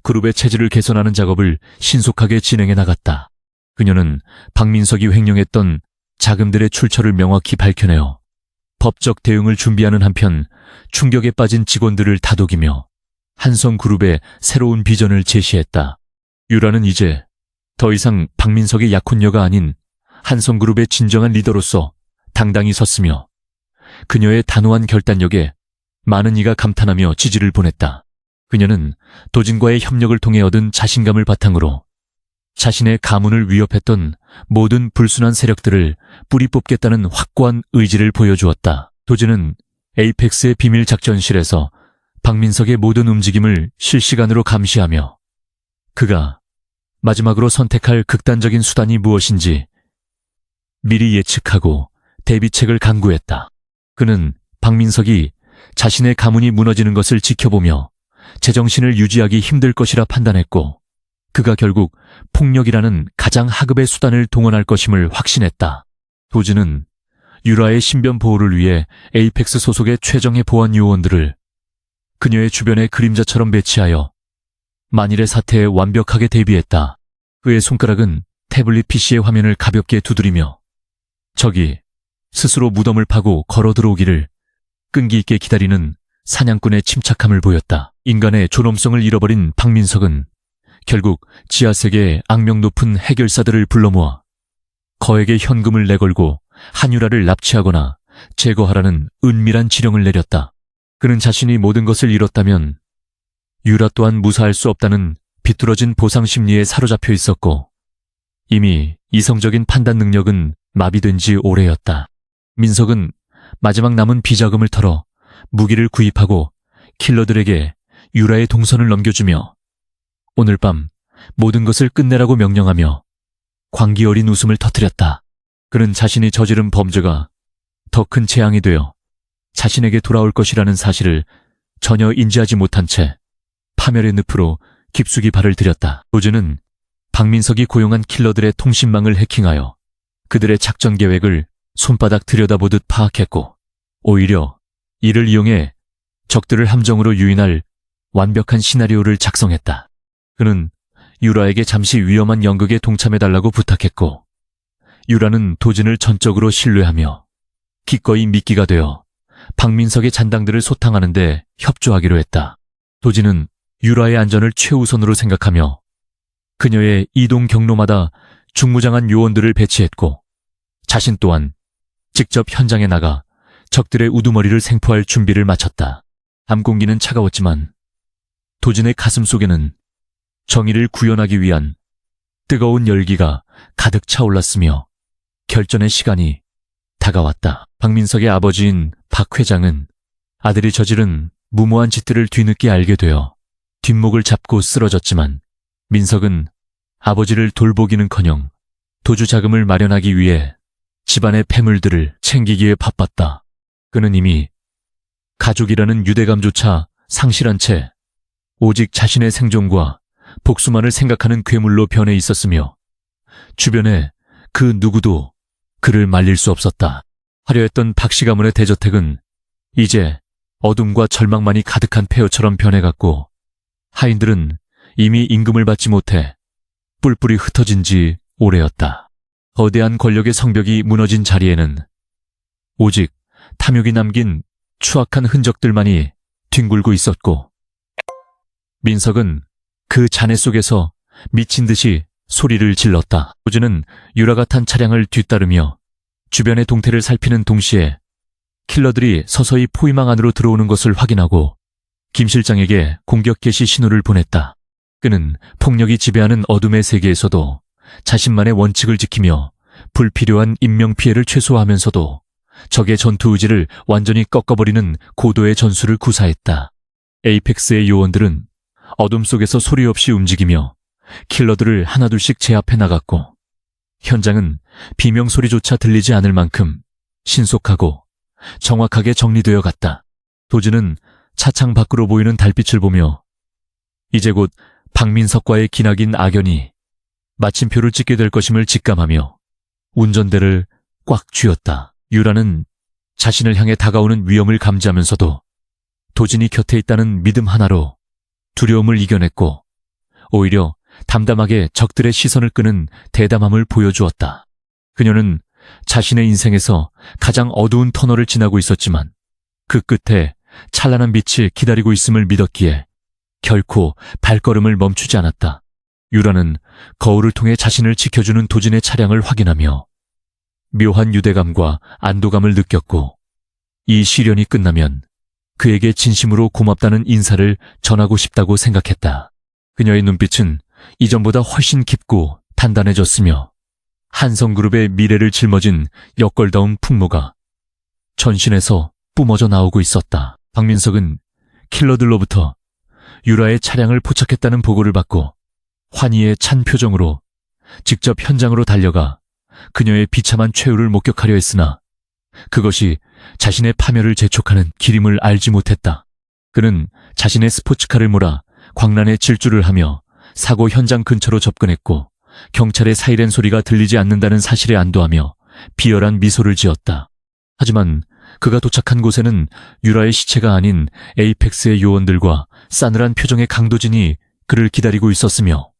그룹의 체질을 개선하는 작업을 신속하게 진행해 나갔다. 그녀는 박민석이 횡령했던 자금들의 출처를 명확히 밝혀내어 법적 대응을 준비하는 한편 충격에 빠진 직원들을 다독이며 한성그룹의 새로운 비전을 제시했다. 유라는 이제 더 이상 박민석의 약혼녀가 아닌 한성그룹의 진정한 리더로서 당당히 섰으며 그녀의 단호한 결단력에 많은 이가 감탄하며 지지를 보냈다. 그녀는 도진과의 협력을 통해 얻은 자신감을 바탕으로 자신의 가문을 위협했던 모든 불순한 세력들을 뿌리 뽑겠다는 확고한 의지를 보여주었다. 도진은 에이펙스의 비밀 작전실에서 박민석의 모든 움직임을 실시간으로 감시하며 그가 마지막으로 선택할 극단적인 수단이 무엇인지 미리 예측하고 대비책을 강구했다. 그는 박민석이 자신의 가문이 무너지는 것을 지켜보며 제정신을 유지하기 힘들 것이라 판단했고 그가 결국 폭력이라는 가장 하급의 수단을 동원할 것임을 확신했다. 도지는 유라의 신변 보호를 위해 에이펙스 소속의 최정예 보안 요원들을 그녀의 주변에 그림자처럼 배치하여 만일의 사태에 완벽하게 대비했다. 그의 손가락은 태블릿 PC의 화면을 가볍게 두드리며 적이 스스로 무덤을 파고 걸어 들어오기를 끈기 있게 기다리는 사냥꾼의 침착함을 보였다. 인간의 존엄성을 잃어버린 박민석은 결국 지하세계의 악명 높은 해결사들을 불러 모아 거액의 현금을 내걸고 한유라를 납치하거나 제거하라는 은밀한 지령을 내렸다. 그는 자신이 모든 것을 잃었다면 유라 또한 무사할 수 없다는 비뚤어진 보상 심리에 사로잡혀 있었고 이미 이성적인 판단 능력은 마비된 지 오래였다. 민석은 마지막 남은 비자금을 털어 무기를 구입하고 킬러들에게 유라의 동선을 넘겨주며 오늘 밤 모든 것을 끝내라고 명령하며 광기 어린 웃음을 터뜨렸다. 그는 자신이 저지른 범죄가 더 큰 재앙이 되어 자신에게 돌아올 것이라는 사실을 전혀 인지하지 못한 채 파멸의 늪으로 깊숙이 발을 들였다. 도주는 박민석이 고용한 킬러들의 통신망을 해킹하여 그들의 작전 계획을 손바닥 들여다보듯 파악했고 오히려 이를 이용해 적들을 함정으로 유인할 완벽한 시나리오를 작성했다. 그는 유라에게 잠시 위험한 연극에 동참해달라고 부탁했고 유라는 도진을 전적으로 신뢰하며 기꺼이 미끼가 되어 박민석의 잔당들을 소탕하는 데 협조하기로 했다. 도진은 유라의 안전을 최우선으로 생각하며 그녀의 이동 경로마다 중무장한 요원들을 배치했고 자신 또한 직접 현장에 나가 적들의 우두머리를 생포할 준비를 마쳤다. 밤 공기는 차가웠지만 도진의 가슴 속에는 정의를 구현하기 위한 뜨거운 열기가 가득 차올랐으며 결전의 시간이 다가왔다. 박민석의 아버지인 박 회장은 아들이 저지른 무모한 짓들을 뒤늦게 알게 되어 뒷목을 잡고 쓰러졌지만 민석은 아버지를 돌보기는커녕 도주 자금을 마련하기 위해 집안의 폐물들을 챙기기에 바빴다. 그는 이미 가족이라는 유대감조차 상실한 채 오직 자신의 생존과 복수만을 생각하는 괴물로 변해 있었으며 주변에 그 누구도 그를 말릴 수 없었다. 화려했던 박씨 가문의 대저택은 이제 어둠과 절망만이 가득한 폐허처럼 변해갔고 하인들은 이미 임금을 받지 못해 뿔뿔이 흩어진 지 오래였다. 거대한 권력의 성벽이 무너진 자리에는 오직 탐욕이 남긴 추악한 흔적들만이 뒹굴고 있었고 민석은 그 잔해 속에서 미친 듯이 소리를 질렀다. 도주는 유라가 탄 차량을 뒤따르며 주변의 동태를 살피는 동시에 킬러들이 서서히 포위망 안으로 들어오는 것을 확인하고 김 실장에게 공격 개시 신호를 보냈다. 그는 폭력이 지배하는 어둠의 세계에서도 자신만의 원칙을 지키며 불필요한 인명피해를 최소화하면서도 적의 전투 의지를 완전히 꺾어버리는 고도의 전술을 구사했다. 에이펙스의 요원들은 어둠 속에서 소리 없이 움직이며 킬러들을 하나둘씩 제압해 나갔고 현장은 비명소리조차 들리지 않을 만큼 신속하고 정확하게 정리되어 갔다. 도주는 차창 밖으로 보이는 달빛을 보며 이제 곧 박민석과의 기나긴 악연이 마침표를 찍게 될 것임을 직감하며 운전대를 꽉 쥐었다. 유라는 자신을 향해 다가오는 위험을 감지하면서도 도진이 곁에 있다는 믿음 하나로 두려움을 이겨냈고 오히려 담담하게 적들의 시선을 끄는 대담함을 보여주었다. 그녀는 자신의 인생에서 가장 어두운 터널을 지나고 있었지만 그 끝에 찬란한 빛이 기다리고 있음을 믿었기에 결코 발걸음을 멈추지 않았다. 유라는 거울을 통해 자신을 지켜주는 도진의 차량을 확인하며 묘한 유대감과 안도감을 느꼈고 이 시련이 끝나면 그에게 진심으로 고맙다는 인사를 전하고 싶다고 생각했다. 그녀의 눈빛은 이전보다 훨씬 깊고 단단해졌으며 한성그룹의 미래를 짊어진 역걸다운 풍모가 전신에서 뿜어져 나오고 있었다. 박민석은 킬러들로부터 유라의 차량을 포착했다는 보고를 받고 환희에 찬 표정으로 직접 현장으로 달려가 그녀의 비참한 최후를 목격하려 했으나 그것이 자신의 파멸을 재촉하는 길임을 알지 못했다. 그는 자신의 스포츠카를 몰아 광란에 질주를 하며 사고 현장 근처로 접근했고 경찰의 사이렌 소리가 들리지 않는다는 사실에 안도하며 비열한 미소를 지었다. 하지만 그가 도착한 곳에는 유라의 시체가 아닌 에이펙스의 요원들과 싸늘한 표정의 강도진이 그를 기다리고 있었으며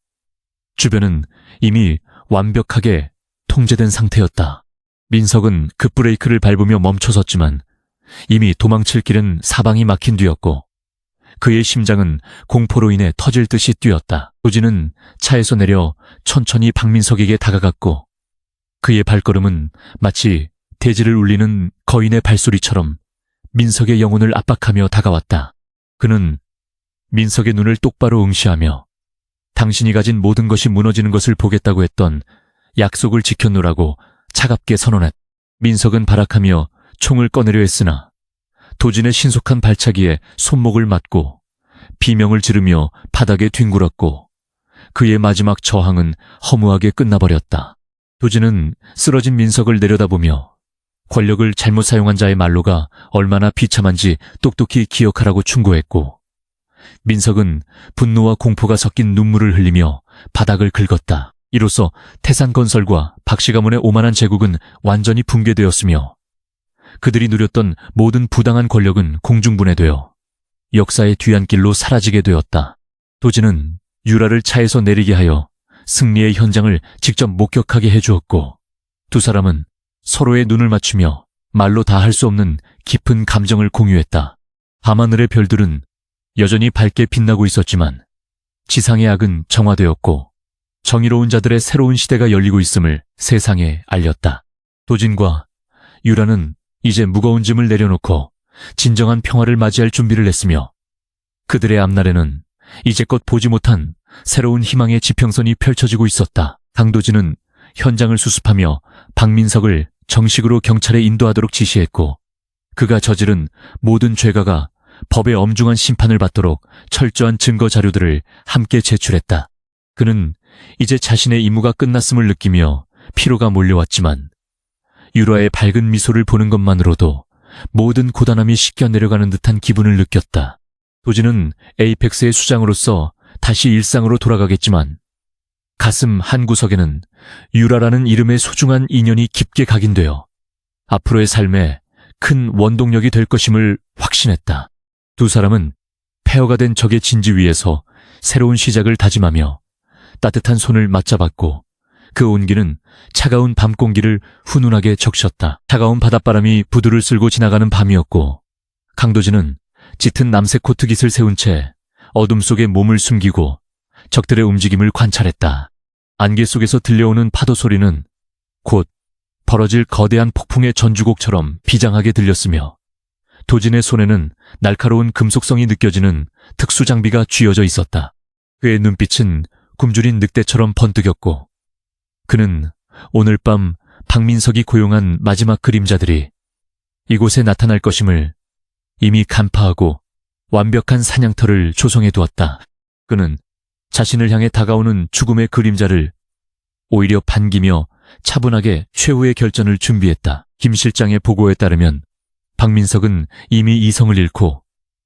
주변은 이미 완벽하게 통제된 상태였다. 민석은 급브레이크를 밟으며 멈춰섰지만 이미 도망칠 길은 사방이 막힌 뒤였고 그의 심장은 공포로 인해 터질 듯이 뛰었다. 도진은 차에서 내려 천천히 박민석에게 다가갔고 그의 발걸음은 마치 대지를 울리는 거인의 발소리처럼 민석의 영혼을 압박하며 다가왔다. 그는 민석의 눈을 똑바로 응시하며 당신이 가진 모든 것이 무너지는 것을 보겠다고 했던 약속을 지켜놓으라고 차갑게 선언했다. 민석은 발악하며 총을 꺼내려 했으나 도진의 신속한 발차기에 손목을 맞고 비명을 지르며 바닥에 뒹굴었고 그의 마지막 저항은 허무하게 끝나버렸다. 도진은 쓰러진 민석을 내려다보며 권력을 잘못 사용한 자의 말로가 얼마나 비참한지 똑똑히 기억하라고 충고했고 민석은 분노와 공포가 섞인 눈물을 흘리며 바닥을 긁었다. 이로써 태산건설과 박씨가문의 오만한 제국은 완전히 붕괴되었으며 그들이 누렸던 모든 부당한 권력은 공중분해되어 역사의 뒤안길로 사라지게 되었다. 도진은 유라를 차에서 내리게 하여 승리의 현장을 직접 목격하게 해주었고 두 사람은 서로의 눈을 맞추며 말로 다 할 수 없는 깊은 감정을 공유했다. 밤하늘의 별들은 여전히 밝게 빛나고 있었지만 지상의 악은 정화되었고 정의로운 자들의 새로운 시대가 열리고 있음을 세상에 알렸다. 도진과 유라는 이제 무거운 짐을 내려놓고 진정한 평화를 맞이할 준비를 했으며 그들의 앞날에는 이제껏 보지 못한 새로운 희망의 지평선이 펼쳐지고 있었다. 강도진은 현장을 수습하며 박민석을 정식으로 경찰에 인도하도록 지시했고 그가 저지른 모든 죄가가 법의 엄중한 심판을 받도록 철저한 증거 자료들을 함께 제출했다. 그는 이제 자신의 임무가 끝났음을 느끼며 피로가 몰려왔지만 유라의 밝은 미소를 보는 것만으로도 모든 고단함이 씻겨 내려가는 듯한 기분을 느꼈다. 도진은 에이펙스의 수장으로서 다시 일상으로 돌아가겠지만 가슴 한구석에는 유라라는 이름의 소중한 인연이 깊게 각인되어 앞으로의 삶에 큰 원동력이 될 것임을 확신했다. 두 사람은 폐허가 된 적의 진지 위에서 새로운 시작을 다짐하며 따뜻한 손을 맞잡았고 그 온기는 차가운 밤 공기를 훈훈하게 적셨다. 차가운 바닷바람이 부두를 쓸고 지나가는 밤이었고 강도진은 짙은 남색 코트깃을 세운 채 어둠 속에 몸을 숨기고 적들의 움직임을 관찰했다. 안개 속에서 들려오는 파도 소리는 곧 벌어질 거대한 폭풍의 전주곡처럼 비장하게 들렸으며 도진의 손에는 날카로운 금속성이 느껴지는 특수 장비가 쥐어져 있었다. 그의 눈빛은 굶주린 늑대처럼 번뜩였고 그는 오늘 밤 박민석이 고용한 마지막 그림자들이 이곳에 나타날 것임을 이미 간파하고 완벽한 사냥터를 조성해 두었다. 그는 자신을 향해 다가오는 죽음의 그림자를 오히려 반기며 차분하게 최후의 결전을 준비했다. 김 실장의 보고에 따르면 박민석은 이미 이성을 잃고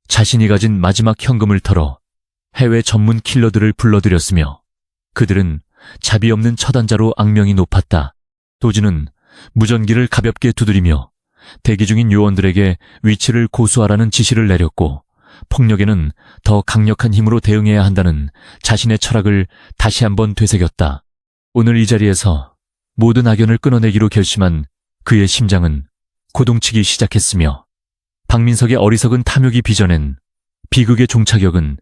자신이 가진 마지막 현금을 털어 해외 전문 킬러들을 불러들였으며 그들은 자비 없는 처단자로 악명이 높았다. 도진은 무전기를 가볍게 두드리며 대기 중인 요원들에게 위치를 고수하라는 지시를 내렸고 폭력에는 더 강력한 힘으로 대응해야 한다는 자신의 철학을 다시 한번 되새겼다. 오늘 이 자리에서 모든 악연을 끊어내기로 결심한 그의 심장은 고동치기 시작했으며 박민석의 어리석은 탐욕이 빚어낸 비극의 종착역은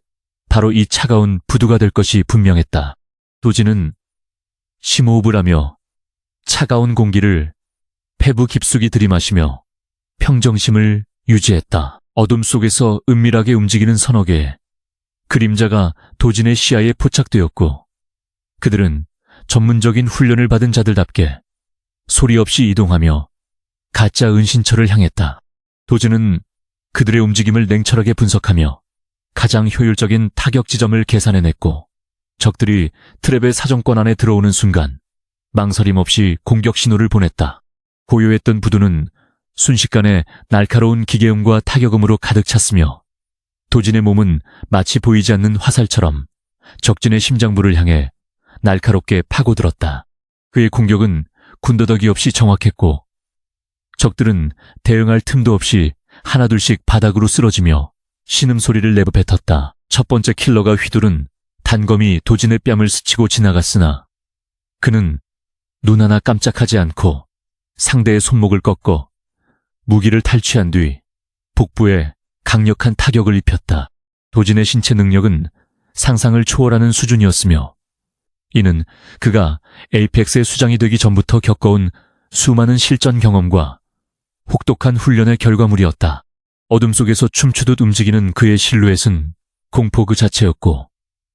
바로 이 차가운 부두가 될 것이 분명했다. 도진은 심호흡을 하며 차가운 공기를 폐부 깊숙이 들이마시며 평정심을 유지했다. 어둠 속에서 은밀하게 움직이는 서너 개의 그림자가 도진의 시야에 포착되었고 그들은 전문적인 훈련을 받은 자들답게 소리 없이 이동하며 가짜 은신처를 향했다. 도진은 그들의 움직임을 냉철하게 분석하며 가장 효율적인 타격 지점을 계산해냈고 적들이 트랩의 사정권 안에 들어오는 순간 망설임 없이 공격 신호를 보냈다. 고요했던 부두는 순식간에 날카로운 기계음과 타격음으로 가득 찼으며 도진의 몸은 마치 보이지 않는 화살처럼 적진의 심장부를 향해 날카롭게 파고들었다. 그의 공격은 군더더기 없이 정확했고 적들은 대응할 틈도 없이 하나둘씩 바닥으로 쓰러지며 신음소리를 내뱉었다. 첫 번째 킬러가 휘두른 단검이 도진의 뺨을 스치고 지나갔으나 그는 눈 하나 깜짝하지 않고 상대의 손목을 꺾어 무기를 탈취한 뒤 복부에 강력한 타격을 입혔다. 도진의 신체 능력은 상상을 초월하는 수준이었으며 이는 그가 에이펙스의 수장이 되기 전부터 겪어온 수많은 실전 경험과 혹독한 훈련의 결과물이었다. 어둠 속에서 춤추듯 움직이는 그의 실루엣은 공포 그 자체였고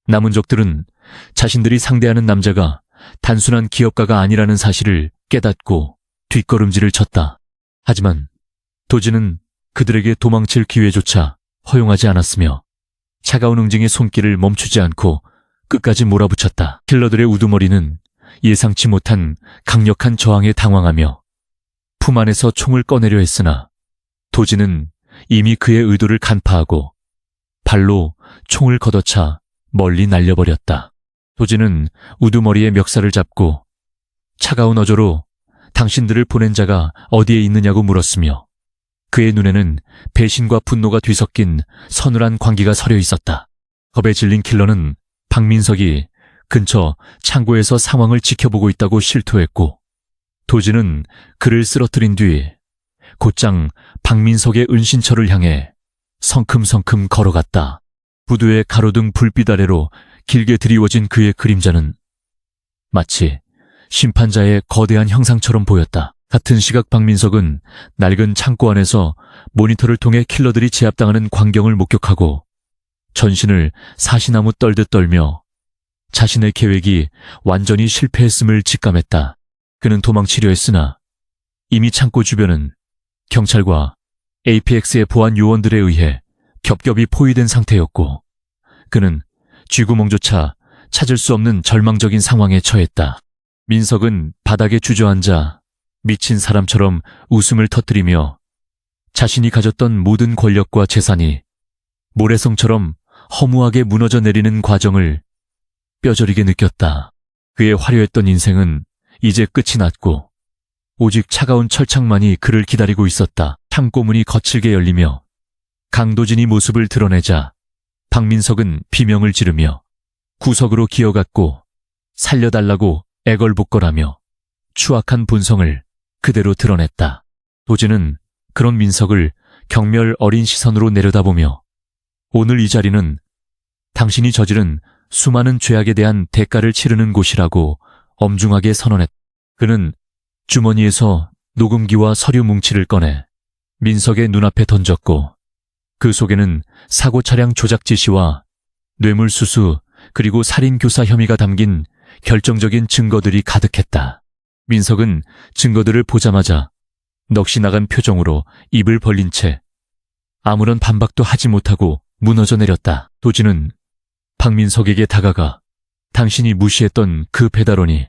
남은 적들은 자신들이 상대하는 남자가 단순한 기업가가 아니라는 사실을 깨닫고 뒷걸음질을 쳤다. 하지만 도진은 그들에게 도망칠 기회조차 허용하지 않았으며 차가운 응징의 손길을 멈추지 않고 끝까지 몰아붙였다. 킬러들의 우두머리는 예상치 못한 강력한 저항에 당황하며 품 안에서 총을 꺼내려 했으나 도진은 이미 그의 의도를 간파하고 발로 총을 걷어차 멀리 날려버렸다. 도진은 우두머리의 멱살을 잡고 차가운 어조로 당신들을 보낸 자가 어디에 있느냐고 물었으며 그의 눈에는 배신과 분노가 뒤섞인 서늘한 광기가 서려 있었다. 겁에 질린 킬러는 박민석이 근처 창고에서 상황을 지켜보고 있다고 실토했고 도진은 그를 쓰러뜨린 뒤 곧장 박민석의 은신처를 향해 성큼성큼 걸어갔다. 부두의 가로등 불빛 아래로 길게 드리워진 그의 그림자는 마치 심판자의 거대한 형상처럼 보였다. 같은 시각 박민석은 낡은 창고 안에서 모니터를 통해 킬러들이 제압당하는 광경을 목격하고 전신을 사시나무 떨듯 떨며 자신의 계획이 완전히 실패했음을 직감했다. 그는 도망치려 했으나 이미 창고 주변은 경찰과 APX의 보안 요원들에 의해 겹겹이 포위된 상태였고 그는 쥐구멍조차 찾을 수 없는 절망적인 상황에 처했다. 민석은 바닥에 주저앉아 미친 사람처럼 웃음을 터뜨리며 자신이 가졌던 모든 권력과 재산이 모래성처럼 허무하게 무너져 내리는 과정을 뼈저리게 느꼈다. 그의 화려했던 인생은 이제 끝이 났고 오직 차가운 철창만이 그를 기다리고 있었다. 창고문이 거칠게 열리며 강도진이 모습을 드러내자 박민석은 비명을 지르며 구석으로 기어갔고 살려달라고 애걸복걸하며 추악한 본성을 그대로 드러냈다. 도진은 그런 민석을 경멸 어린 시선으로 내려다보며 오늘 이 자리는 당신이 저지른 수많은 죄악에 대한 대가를 치르는 곳이라고 엄중하게 선언했다. 그는 주머니에서 녹음기와 서류 뭉치를 꺼내 민석의 눈앞에 던졌고 그 속에는 사고 차량 조작 지시와 뇌물수수 그리고 살인교사 혐의가 담긴 결정적인 증거들이 가득했다. 민석은 증거들을 보자마자 넋이 나간 표정으로 입을 벌린 채 아무런 반박도 하지 못하고 무너져 내렸다. 도진은 박민석에게 다가가 당신이 무시했던 그 배달원이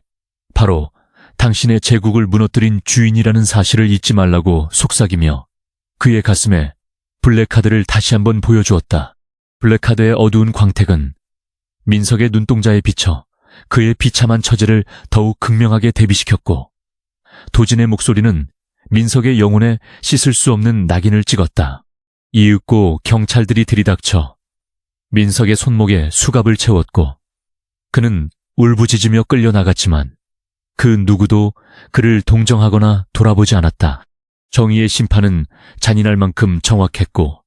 바로 당신의 제국을 무너뜨린 주인이라는 사실을 잊지 말라고 속삭이며 그의 가슴에 블랙카드를 다시 한번 보여주었다. 블랙카드의 어두운 광택은 민석의 눈동자에 비쳐 그의 비참한 처지를 더욱 극명하게 대비시켰고 도진의 목소리는 민석의 영혼에 씻을 수 없는 낙인을 찍었다. 이윽고 경찰들이 들이닥쳐 민석의 손목에 수갑을 채웠고 그는 울부짖으며 끌려나갔지만 그 누구도 그를 동정하거나 돌아보지 않았다. 정의의 심판은 잔인할 만큼 정확했고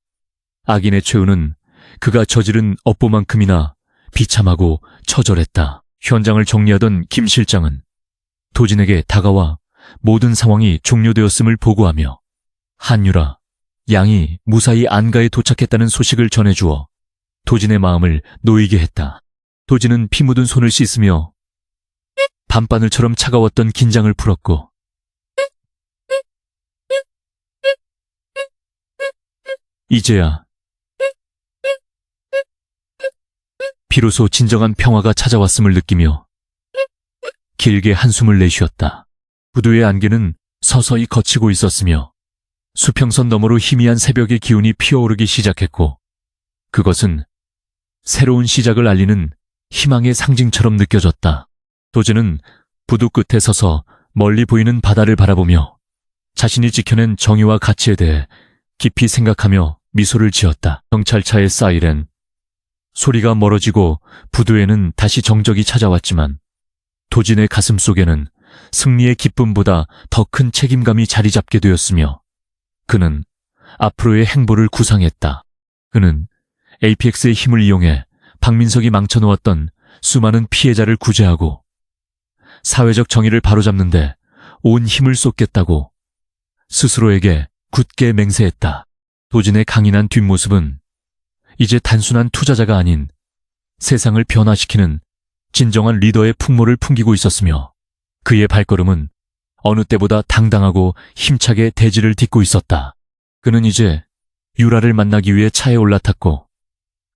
악인의 최후는 그가 저지른 업보만큼이나 비참하고 처절했다. 현장을 정리하던 김 실장은 도진에게 다가와 모든 상황이 종료되었음을 보고하며 한유라, 양이 무사히 안가에 도착했다는 소식을 전해주어 도진의 마음을 놓이게 했다. 도진은 피 묻은 손을 씻으며 밤바늘처럼 차가웠던 긴장을 풀었고 이제야 비로소 진정한 평화가 찾아왔음을 느끼며 길게 한숨을 내쉬었다. 부두의 안개는 서서히 걷히고 있었으며 수평선 너머로 희미한 새벽의 기운이 피어오르기 시작했고 그것은 새로운 시작을 알리는 희망의 상징처럼 느껴졌다. 도즈는 부두 끝에 서서 멀리 보이는 바다를 바라보며 자신이 지켜낸 정의와 가치에 대해 깊이 생각하며 미소를 지었다. 경찰차의 사이렌. 소리가 멀어지고 부두에는 다시 정적이 찾아왔지만 도진의 가슴 속에는 승리의 기쁨보다 더 큰 책임감이 자리 잡게 되었으며 그는 앞으로의 행보를 구상했다. 그는 APX의 힘을 이용해 박민석이 망쳐놓았던 수많은 피해자를 구제하고 사회적 정의를 바로잡는데 온 힘을 쏟겠다고 스스로에게 굳게 맹세했다. 도진의 강인한 뒷모습은 이제 단순한 투자자가 아닌 세상을 변화시키는 진정한 리더의 풍모를 풍기고 있었으며 그의 발걸음은 어느 때보다 당당하고 힘차게 대지를 딛고 있었다. 그는 이제 유라를 만나기 위해 차에 올라탔고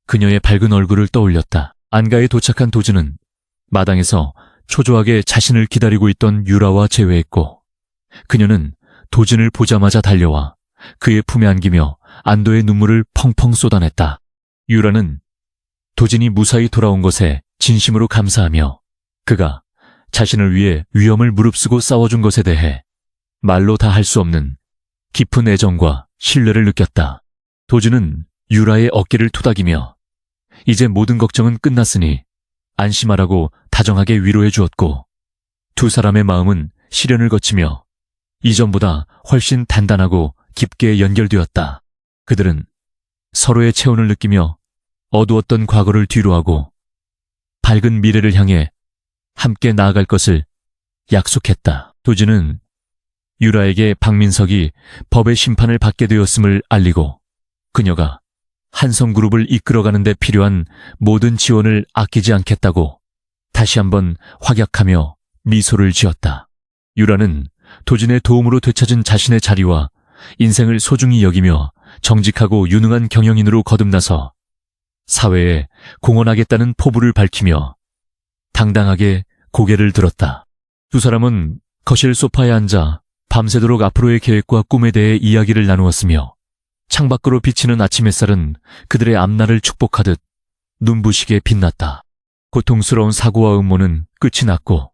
그녀의 밝은 얼굴을 떠올렸다. 안가에 도착한 도즈는 마당에서 초조하게 자신을 기다리고 있던 유라와 재회했고 그녀는 도진을 보자마자 달려와 그의 품에 안기며 안도의 눈물을 펑펑 쏟아냈다. 유라는 도진이 무사히 돌아온 것에 진심으로 감사하며 그가 자신을 위해 위험을 무릅쓰고 싸워준 것에 대해 말로 다 할 수 없는 깊은 애정과 신뢰를 느꼈다. 도진은 유라의 어깨를 토닥이며 이제 모든 걱정은 끝났으니 안심하라고 다정하게 위로해 주었고 두 사람의 마음은 시련을 거치며 이전보다 훨씬 단단하고 깊게 연결되었다. 그들은 서로의 체온을 느끼며 어두웠던 과거를 뒤로하고 밝은 미래를 향해 함께 나아갈 것을 약속했다. 도진은 유라에게 박민석이 법의 심판을 받게 되었음을 알리고 그녀가 한성그룹을 이끌어가는 데 필요한 모든 지원을 아끼지 않겠다고 다시 한번 확약하며 미소를 지었다. 유라는 도진의 도움으로 되찾은 자신의 자리와 인생을 소중히 여기며 정직하고 유능한 경영인으로 거듭나서 사회에 공헌하겠다는 포부를 밝히며 당당하게 고개를 들었다. 두 사람은 거실 소파에 앉아 밤새도록 앞으로의 계획과 꿈에 대해 이야기를 나누었으며 창밖으로 비치는 아침 햇살은 그들의 앞날을 축복하듯 눈부시게 빛났다. 고통스러운 사고와 음모는 끝이 났고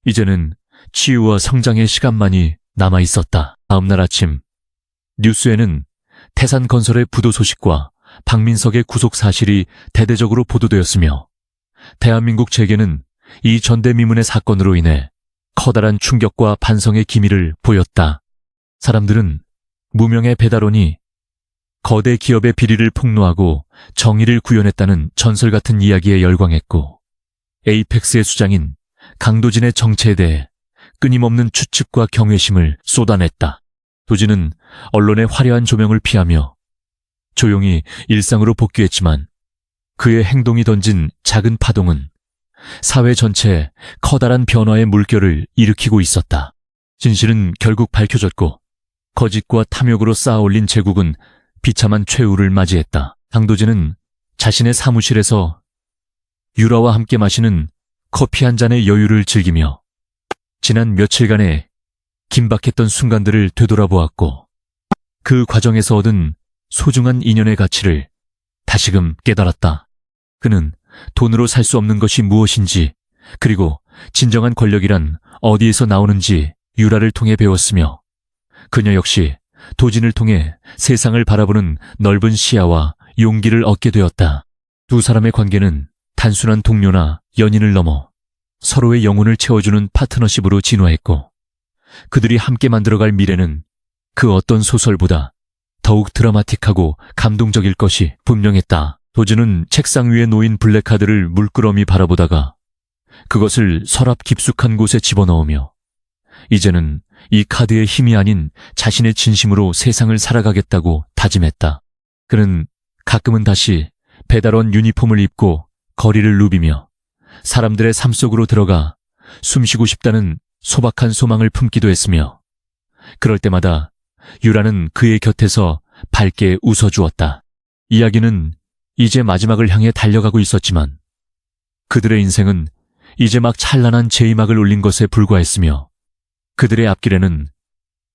이제는 치유와 성장의 시간만이 남아 있었다. 다음 날 아침 뉴스에는 태산건설의 부도 소식과 박민석의 구속 사실이 대대적으로 보도되었으며 대한민국 재계는 이 전대미문의 사건으로 인해 커다란 충격과 반성의 기미를 보였다. 사람들은 무명의 배달원이 거대 기업의 비리를 폭로하고 정의를 구현했다는 전설 같은 이야기에 열광했고 에이펙스의 수장인 강도진의 정체에 대해 끊임없는 추측과 경외심을 쏟아냈다. 도진은 언론의 화려한 조명을 피하며 조용히 일상으로 복귀했지만 그의 행동이 던진 작은 파동은 사회 전체에 커다란 변화의 물결을 일으키고 있었다. 진실은 결국 밝혀졌고 거짓과 탐욕으로 쌓아올린 제국은 비참한 최후를 맞이했다. 강도진은 자신의 사무실에서 유라와 함께 마시는 커피 한 잔의 여유를 즐기며 지난 며칠간의 긴박했던 순간들을 되돌아보았고 그 과정에서 얻은 소중한 인연의 가치를 다시금 깨달았다. 그는 돈으로 살 수 없는 것이 무엇인지 그리고 진정한 권력이란 어디에서 나오는지 유라를 통해 배웠으며 그녀 역시 도진을 통해 세상을 바라보는 넓은 시야와 용기를 얻게 되었다. 두 사람의 관계는 단순한 동료나 연인을 넘어 서로의 영혼을 채워주는 파트너십으로 진화했고 그들이 함께 만들어갈 미래는 그 어떤 소설보다 더욱 드라마틱하고 감동적일 것이 분명했다. 도진은 책상 위에 놓인 블랙카드를 물끄러미 바라보다가 그것을 서랍 깊숙한 곳에 집어넣으며 이제는 이 카드의 힘이 아닌 자신의 진심으로 세상을 살아가겠다고 다짐했다. 그는 가끔은 다시 배달원 유니폼을 입고 거리를 누비며 사람들의 삶 속으로 들어가 숨쉬고 싶다는 소박한 소망을 품기도 했으며 그럴 때마다 유라는 그의 곁에서 밝게 웃어주었다. 이야기는 이제 마지막을 향해 달려가고 있었지만 그들의 인생은 이제 막 찬란한 제이막을 올린 것에 불과했으며 그들의 앞길에는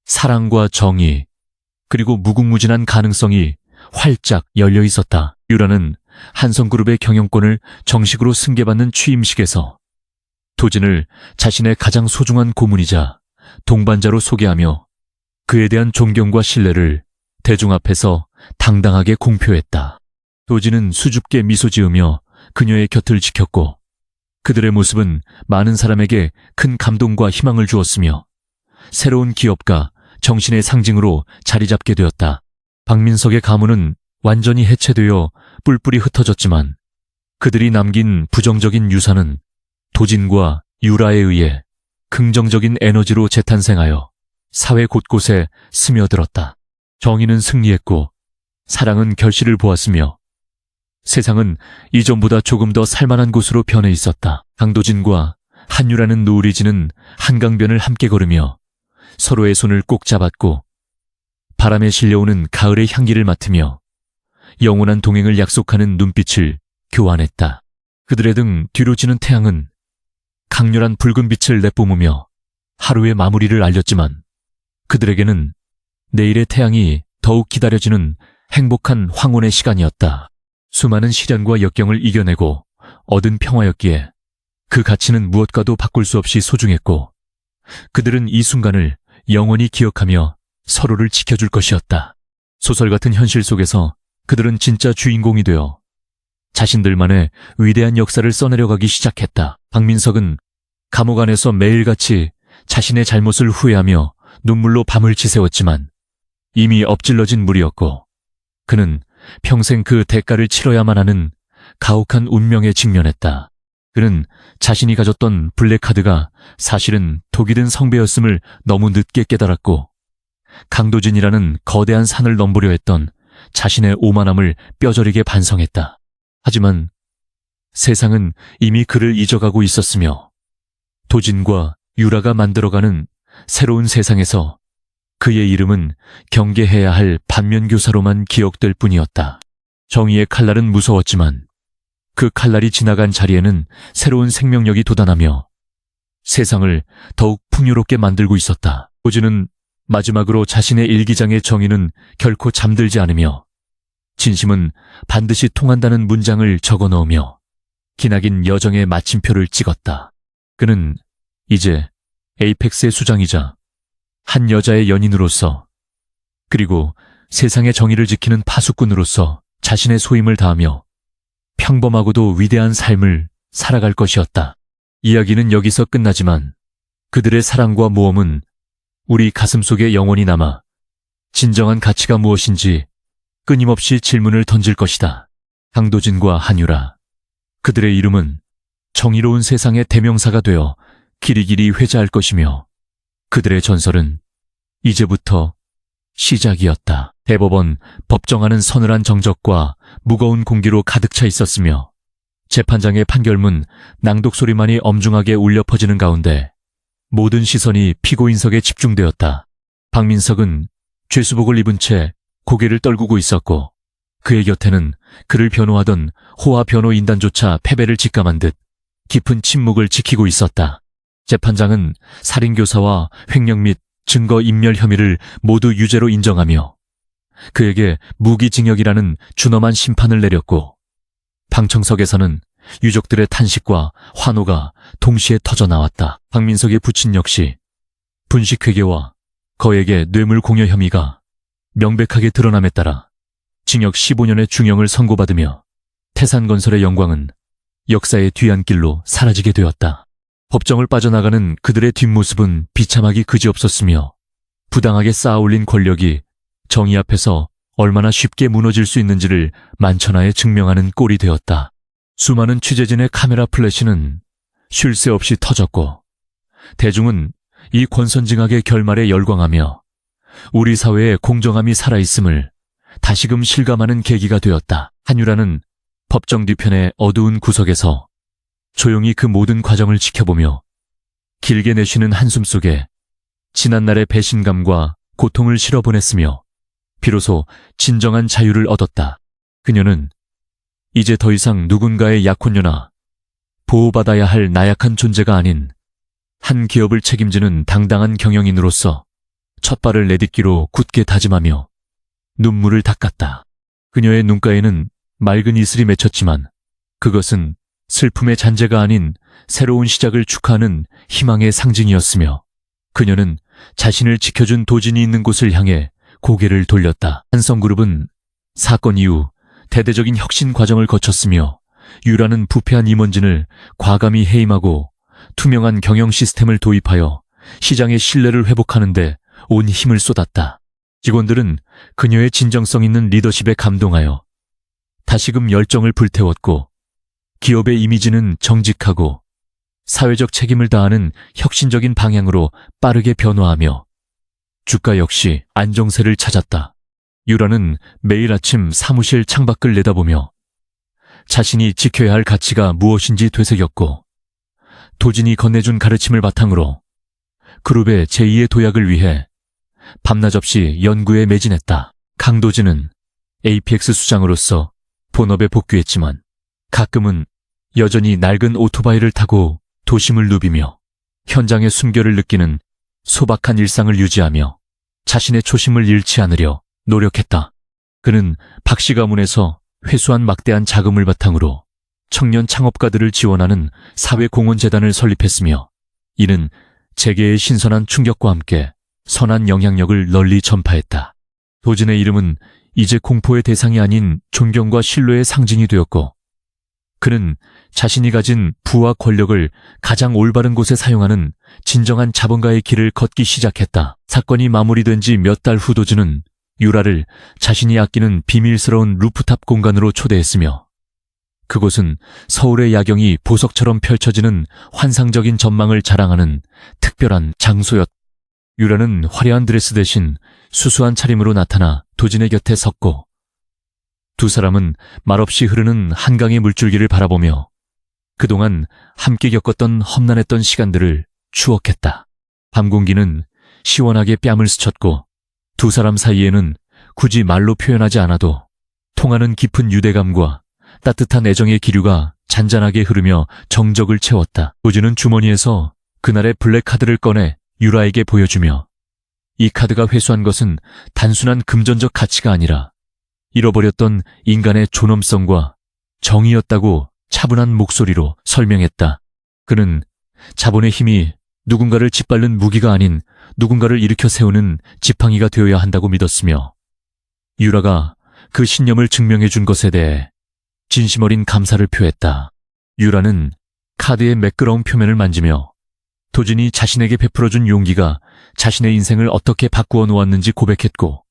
사랑과 정의 그리고 무궁무진한 가능성이 활짝 열려 있었다. 유라는 한성그룹의 경영권을 정식으로 승계받는 취임식에서 도진을 자신의 가장 소중한 고문이자 동반자로 소개하며 그에 대한 존경과 신뢰를 대중 앞에서 당당하게 공표했다. 도진은 수줍게 미소 지으며 그녀의 곁을 지켰고 그들의 모습은 많은 사람에게 큰 감동과 희망을 주었으며 새로운 기업가 정신의 상징으로 자리 잡게 되었다. 박민석의 가문은 완전히 해체되어 뿔뿔이 흩어졌지만 그들이 남긴 부정적인 유산은 도진과 유라에 의해 긍정적인 에너지로 재탄생하여 사회 곳곳에 스며들었다. 정의는 승리했고 사랑은 결실을 보았으며 세상은 이전보다 조금 더 살만한 곳으로 변해 있었다. 강도진과 한유라는 노을이 지는 한강변을 함께 걸으며 서로의 손을 꼭 잡았고 바람에 실려오는 가을의 향기를 맡으며 영원한 동행을 약속하는 눈빛을 교환했다. 그들의 등 뒤로 지는 태양은 강렬한 붉은 빛을 내뿜으며 하루의 마무리를 알렸지만 그들에게는 내일의 태양이 더욱 기다려지는 행복한 황혼의 시간이었다. 수많은 시련과 역경을 이겨내고 얻은 평화였기에 그 가치는 무엇과도 바꿀 수 없이 소중했고 그들은 이 순간을 영원히 기억하며 서로를 지켜줄 것이었다. 소설 같은 현실 속에서 그들은 진짜 주인공이 되어 자신들만의 위대한 역사를 써내려가기 시작했다. 박민석은 감옥 안에서 매일같이 자신의 잘못을 후회하며 눈물로 밤을 지새웠지만 이미 엎질러진 물이었고 그는 평생 그 대가를 치러야만 하는 가혹한 운명에 직면했다. 그는 자신이 가졌던 블랙카드가 사실은 독이 든 성배였음을 너무 늦게 깨달았고 강도진이라는 거대한 산을 넘보려 했던 자신의 오만함을 뼈저리게 반성했다. 하지만 세상은 이미 그를 잊어가고 있었으며 도진과 유라가 만들어가는 새로운 세상에서 그의 이름은 경계해야 할 반면교사로만 기억될 뿐이었다. 정의의 칼날은 무서웠지만 그 칼날이 지나간 자리에는 새로운 생명력이 돋아나며 세상을 더욱 풍요롭게 만들고 있었다. 도진은 마지막으로 자신의 일기장의 정의는 결코 잠들지 않으며 진심은 반드시 통한다는 문장을 적어 넣으며 기나긴 여정의 마침표를 찍었다. 그는 이제 에이펙스의 수장이자 한 여자의 연인으로서 그리고 세상의 정의를 지키는 파수꾼으로서 자신의 소임을 다하며 평범하고도 위대한 삶을 살아갈 것이었다. 이야기는 여기서 끝나지만 그들의 사랑과 모험은 우리 가슴속에 영원히 남아 진정한 가치가 무엇인지 끊임없이 질문을 던질 것이다. 강도진과 한유라, 그들의 이름은 정의로운 세상의 대명사가 되어 길이길이 회자할 것이며 그들의 전설은 이제부터 시작이었다. 대법원 법정하는 서늘한 정적과 무거운 공기로 가득 차 있었으며 재판장의 판결문 낭독 소리만이 엄중하게 울려 퍼지는 가운데 모든 시선이 피고인석에 집중되었다. 박민석은 죄수복을 입은 채 고개를 떨구고 있었고 그의 곁에는 그를 변호하던 호화 변호인단조차 패배를 직감한 듯 깊은 침묵을 지키고 있었다. 재판장은 살인교사와 횡령 및 증거인멸 혐의를 모두 유죄로 인정하며 그에게 무기징역이라는 준엄한 심판을 내렸고 방청석에서는 유족들의 탄식과 환호가 동시에 터져나왔다. 박민석의 부친 역시 분식회계와 거액의 뇌물공여 혐의가 명백하게 드러남에 따라 징역 15년의 중형을 선고받으며 태산건설의 영광은 역사의 뒤안길로 사라지게 되었다. 법정을 빠져나가는 그들의 뒷모습은 비참하기 그지없었으며 부당하게 쌓아올린 권력이 정의 앞에서 얼마나 쉽게 무너질 수 있는지를 만천하에 증명하는 꼴이 되었다. 수많은 취재진의 카메라 플래시는 쉴 새 없이 터졌고 대중은 이 권선징악의 결말에 열광하며 우리 사회의 공정함이 살아있음을 다시금 실감하는 계기가 되었다. 한유라는 법정 뒤편의 어두운 구석에서 조용히 그 모든 과정을 지켜보며 길게 내쉬는 한숨 속에 지난날의 배신감과 고통을 실어보냈으며 비로소 진정한 자유를 얻었다. 그녀는 이제 더 이상 누군가의 약혼녀나 보호받아야 할 나약한 존재가 아닌 한 기업을 책임지는 당당한 경영인으로서 첫 발을 내딛기로 굳게 다짐하며 눈물을 닦았다. 그녀의 눈가에는 맑은 이슬이 맺혔지만 그것은 슬픔의 잔재가 아닌 새로운 시작을 축하하는 희망의 상징이었으며 그녀는 자신을 지켜준 도진이 있는 곳을 향해 고개를 돌렸다. 한성그룹은 사건 이후 대대적인 혁신 과정을 거쳤으며 유라는 부패한 임원진을 과감히 해임하고 투명한 경영 시스템을 도입하여 시장의 신뢰를 회복하는 데 온 힘을 쏟았다. 직원들은 그녀의 진정성 있는 리더십에 감동하여 다시금 열정을 불태웠고 기업의 이미지는 정직하고 사회적 책임을 다하는 혁신적인 방향으로 빠르게 변화하며 주가 역시 안정세를 찾았다. 유라는 매일 아침 사무실 창밖을 내다보며 자신이 지켜야 할 가치가 무엇인지 되새겼고 도진이 건네준 가르침을 바탕으로 그룹의 제2의 도약을 위해 밤낮 없이 연구에 매진했다. 강도진은 APX 수장으로서 본업에 복귀했지만 가끔은 여전히 낡은 오토바이를 타고 도심을 누비며 현장의 숨결을 느끼는 소박한 일상을 유지하며 자신의 초심을 잃지 않으려 노력했다. 그는 박씨 가문에서 회수한 막대한 자금을 바탕으로 청년 창업가들을 지원하는 사회공헌재단을 설립했으며 이는 재계의 신선한 충격과 함께 선한 영향력을 널리 전파했다. 도진의 이름은 이제 공포의 대상이 아닌 존경과 신뢰의 상징이 되었고 그는 자신이 가진 부와 권력을 가장 올바른 곳에 사용하는 진정한 자본가의 길을 걷기 시작했다. 사건이 마무리된 지 몇 달 후 도진은 유라를 자신이 아끼는 비밀스러운 루프탑 공간으로 초대했으며 그곳은 서울의 야경이 보석처럼 펼쳐지는 환상적인 전망을 자랑하는 특별한 장소였다. 유라는 화려한 드레스 대신 수수한 차림으로 나타나 도진의 곁에 섰고 두 사람은 말없이 흐르는 한강의 물줄기를 바라보며 그동안 함께 겪었던 험난했던 시간들을 추억했다. 밤 공기는 시원하게 뺨을 스쳤고 두 사람 사이에는 굳이 말로 표현하지 않아도 통하는 깊은 유대감과 따뜻한 애정의 기류가 잔잔하게 흐르며 정적을 채웠다. 도진은 주머니에서 그날의 블랙카드를 꺼내 유라에게 보여주며 이 카드가 회수한 것은 단순한 금전적 가치가 아니라 잃어버렸던 인간의 존엄성과 정의였다고 차분한 목소리로 설명했다. 그는 자본의 힘이 누군가를 짓밟는 무기가 아닌 누군가를 일으켜 세우는 지팡이가 되어야 한다고 믿었으며 유라가 그 신념을 증명해 준 것에 대해 진심 어린 감사를 표했다. 유라는 카드의 매끄러운 표면을 만지며 도진이 자신에게 베풀어준 용기가 자신의 인생을 어떻게 바꾸어 놓았는지 고백했고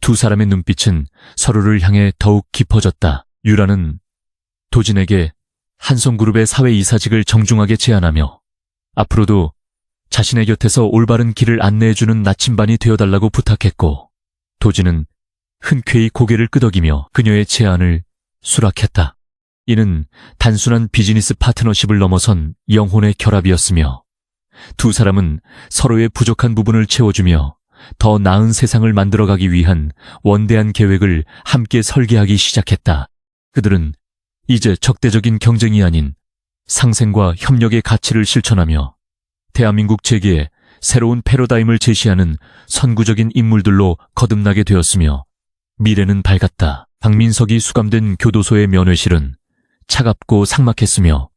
두 사람의 눈빛은 서로를 향해 더욱 깊어졌다. 유라는 도진에게 한성그룹의 사회이사직을 정중하게 제안하며 앞으로도 자신의 곁에서 올바른 길을 안내해주는 나침반이 되어달라고 부탁했고 도진은 흔쾌히 고개를 끄덕이며 그녀의 제안을 수락했다. 이는 단순한 비즈니스 파트너십을 넘어선 영혼의 결합이었으며 두 사람은 서로의 부족한 부분을 채워주며 더 나은 세상을 만들어가기 위한 원대한 계획을 함께 설계하기 시작했다. 그들은 이제 적대적인 경쟁이 아닌 상생과 협력의 가치를 실천하며 대한민국 재계에 새로운 패러다임을 제시하는 선구적인 인물들로 거듭나게 되었으며 미래는 밝았다. 박민석이 수감된 교도소의 면회실은 차갑고 삭막했으며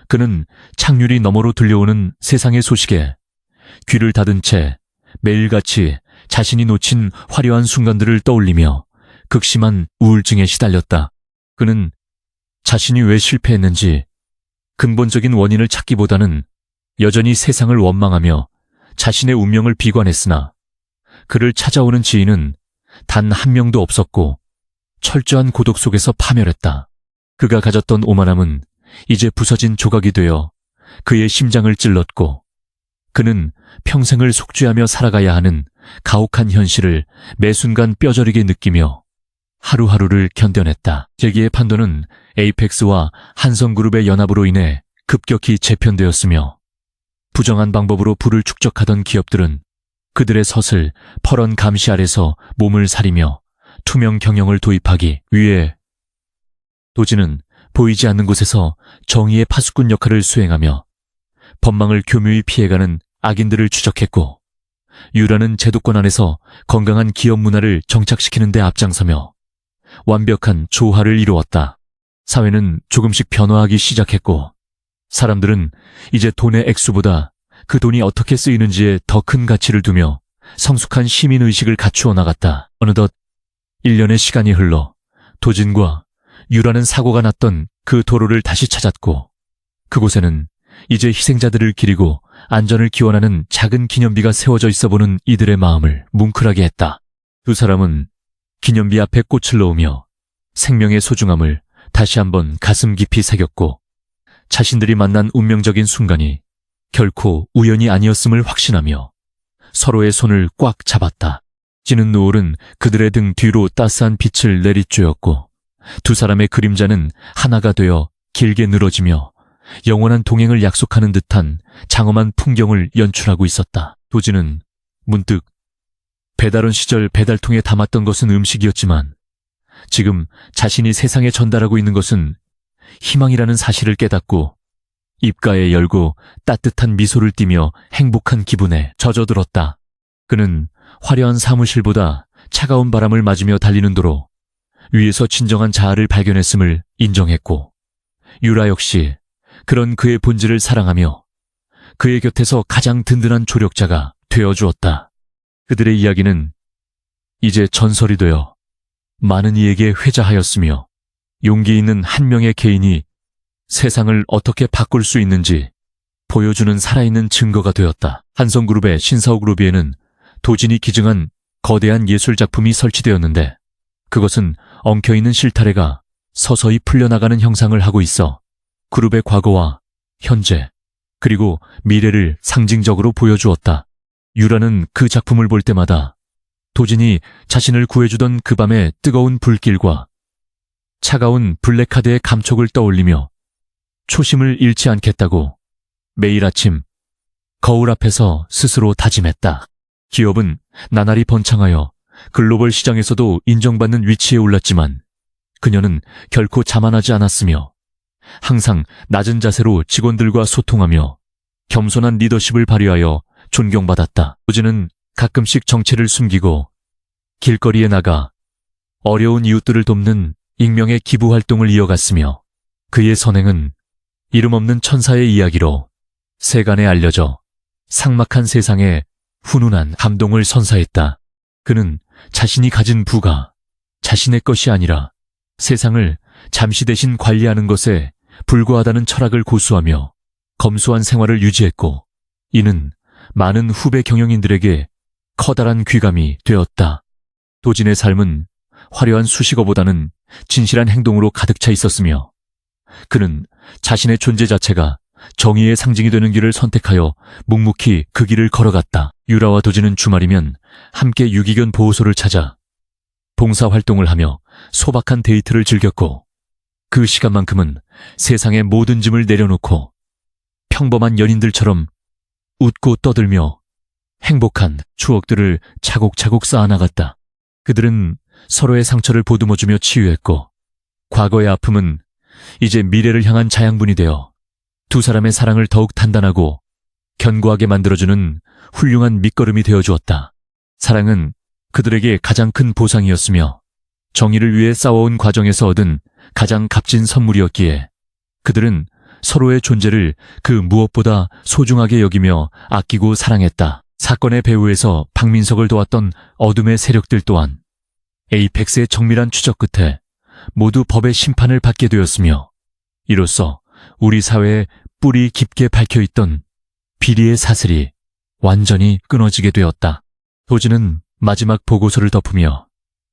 그는 창률이 너머로 들려오는 세상의 소식에 귀를 닫은 채 매일같이 자신이 놓친 화려한 순간들을 떠올리며 극심한 우울증에 시달렸다. 그는 자신이 왜 실패했는지 근본적인 원인을 찾기보다는 여전히 세상을 원망하며 자신의 운명을 비관했으나 그를 찾아오는 지인은 단 한 명도 없었고 철저한 고독 속에서 파멸했다. 그가 가졌던 오만함은 이제 부서진 조각이 되어 그의 심장을 찔렀고 그는 평생을 속죄하며 살아가야 하는 가혹한 현실을 매 순간 뼈저리게 느끼며 하루하루를 견뎌냈다. 재기의 판도는 에이펙스와 한성그룹의 연합으로 인해 급격히 재편되었으며 부정한 방법으로 부를 축적하던 기업들은 그들의 덫을 펄언 감시 아래서 몸을 사리며 투명 경영을 도입하기 위해 도진은 보이지 않는 곳에서 정의의 파수꾼 역할을 수행하며 법망을 교묘히 피해가는 악인들을 추적했고 유라는 제도권 안에서 건강한 기업 문화를 정착시키는 데 앞장서며 완벽한 조화를 이루었다. 사회는 조금씩 변화하기 시작했고 사람들은 이제 돈의 액수보다 그 돈이 어떻게 쓰이는지에 더 큰 가치를 두며 성숙한 시민의식을 갖추어 나갔다. 어느덧 1년의 시간이 흘러 도진과 유라는 사고가 났던 그 도로를 다시 찾았고 그곳에는 이제 희생자들을 기리고 안전을 기원하는 작은 기념비가 세워져 있어 보는 이들의 마음을 뭉클하게 했다. 두 사람은 기념비 앞에 꽃을 놓으며 생명의 소중함을 다시 한번 가슴 깊이 새겼고 자신들이 만난 운명적인 순간이 결코 우연이 아니었음을 확신하며 서로의 손을 꽉 잡았다. 지는 노을은 그들의 등 뒤로 따스한 빛을 내리쬐었고 두 사람의 그림자는 하나가 되어 길게 늘어지며 영원한 동행을 약속하는 듯한 장엄한 풍경을 연출하고 있었다. 도진은 문득 배달원 시절 배달통에 담았던 것은 음식이었지만 지금 자신이 세상에 전달하고 있는 것은 희망이라는 사실을 깨닫고 입가에 열고 따뜻한 미소를 띠며 행복한 기분에 젖어들었다. 그는 화려한 사무실보다 차가운 바람을 맞으며 달리는 도로 위에서 진정한 자아를 발견했음을 인정했고 유라 역시 그런 그의 본질을 사랑하며 그의 곁에서 가장 든든한 조력자가 되어주었다. 그들의 이야기는 이제 전설이 되어 많은 이에게 회자하였으며 용기 있는 한 명의 개인이 세상을 어떻게 바꿀 수 있는지 보여주는 살아있는 증거가 되었다. 한성그룹의 신사옥로비에는 도진이 기증한 거대한 예술작품이 설치되었는데 그것은 엉켜있는 실타래가 서서히 풀려나가는 형상을 하고 있어 그룹의 과거와 현재 그리고 미래를 상징적으로 보여주었다. 유라는 그 작품을 볼 때마다 도진이 자신을 구해주던 그 밤의 뜨거운 불길과 차가운 블랙카드의 감촉을 떠올리며 초심을 잃지 않겠다고 매일 아침 거울 앞에서 스스로 다짐했다. 기업은 나날이 번창하여 글로벌 시장에서도 인정받는 위치에 올랐지만 그녀는 결코 자만하지 않았으며 항상 낮은 자세로 직원들과 소통하며 겸손한 리더십을 발휘하여 존경받았다. 도진은 가끔씩 정체를 숨기고 길거리에 나가 어려운 이웃들을 돕는 익명의 기부 활동을 이어갔으며 그의 선행은 이름 없는 천사의 이야기로 세간에 알려져 삭막한 세상에 훈훈한 감동을 선사했다. 그는 자신이 가진 부가 자신의 것이 아니라 세상을 잠시 대신 관리하는 것에 불과하다는 철학을 고수하며 검소한 생활을 유지했고 이는 많은 후배 경영인들에게 커다란 귀감이 되었다. 도진의 삶은 화려한 수식어보다는 진실한 행동으로 가득 차 있었으며 그는 자신의 존재 자체가 정의의 상징이 되는 길을 선택하여 묵묵히 그 길을 걸어갔다. 유라와 도진은 주말이면 함께 유기견 보호소를 찾아 봉사활동을 하며 소박한 데이트를 즐겼고 그 시간만큼은 세상의 모든 짐을 내려놓고 평범한 연인들처럼 웃고 떠들며 행복한 추억들을 차곡차곡 쌓아나갔다. 그들은 서로의 상처를 보듬어주며 치유했고 과거의 아픔은 이제 미래를 향한 자양분이 되어 두 사람의 사랑을 더욱 단단하고 견고하게 만들어주는 훌륭한 밑거름이 되어주었다. 사랑은 그들에게 가장 큰 보상이었으며 정의를 위해 싸워온 과정에서 얻은 가장 값진 선물이었기에 그들은 서로의 존재를 그 무엇보다 소중하게 여기며 아끼고 사랑했다. 사건의 배후에서 박민석을 도왔던 어둠의 세력들 또한 에이펙스의 정밀한 추적 끝에 모두 법의 심판을 받게 되었으며 이로써 우리 사회에 뿌리 깊게 박혀있던 비리의 사슬이 완전히 끊어지게 되었다. 도진은 마지막 보고서를 덮으며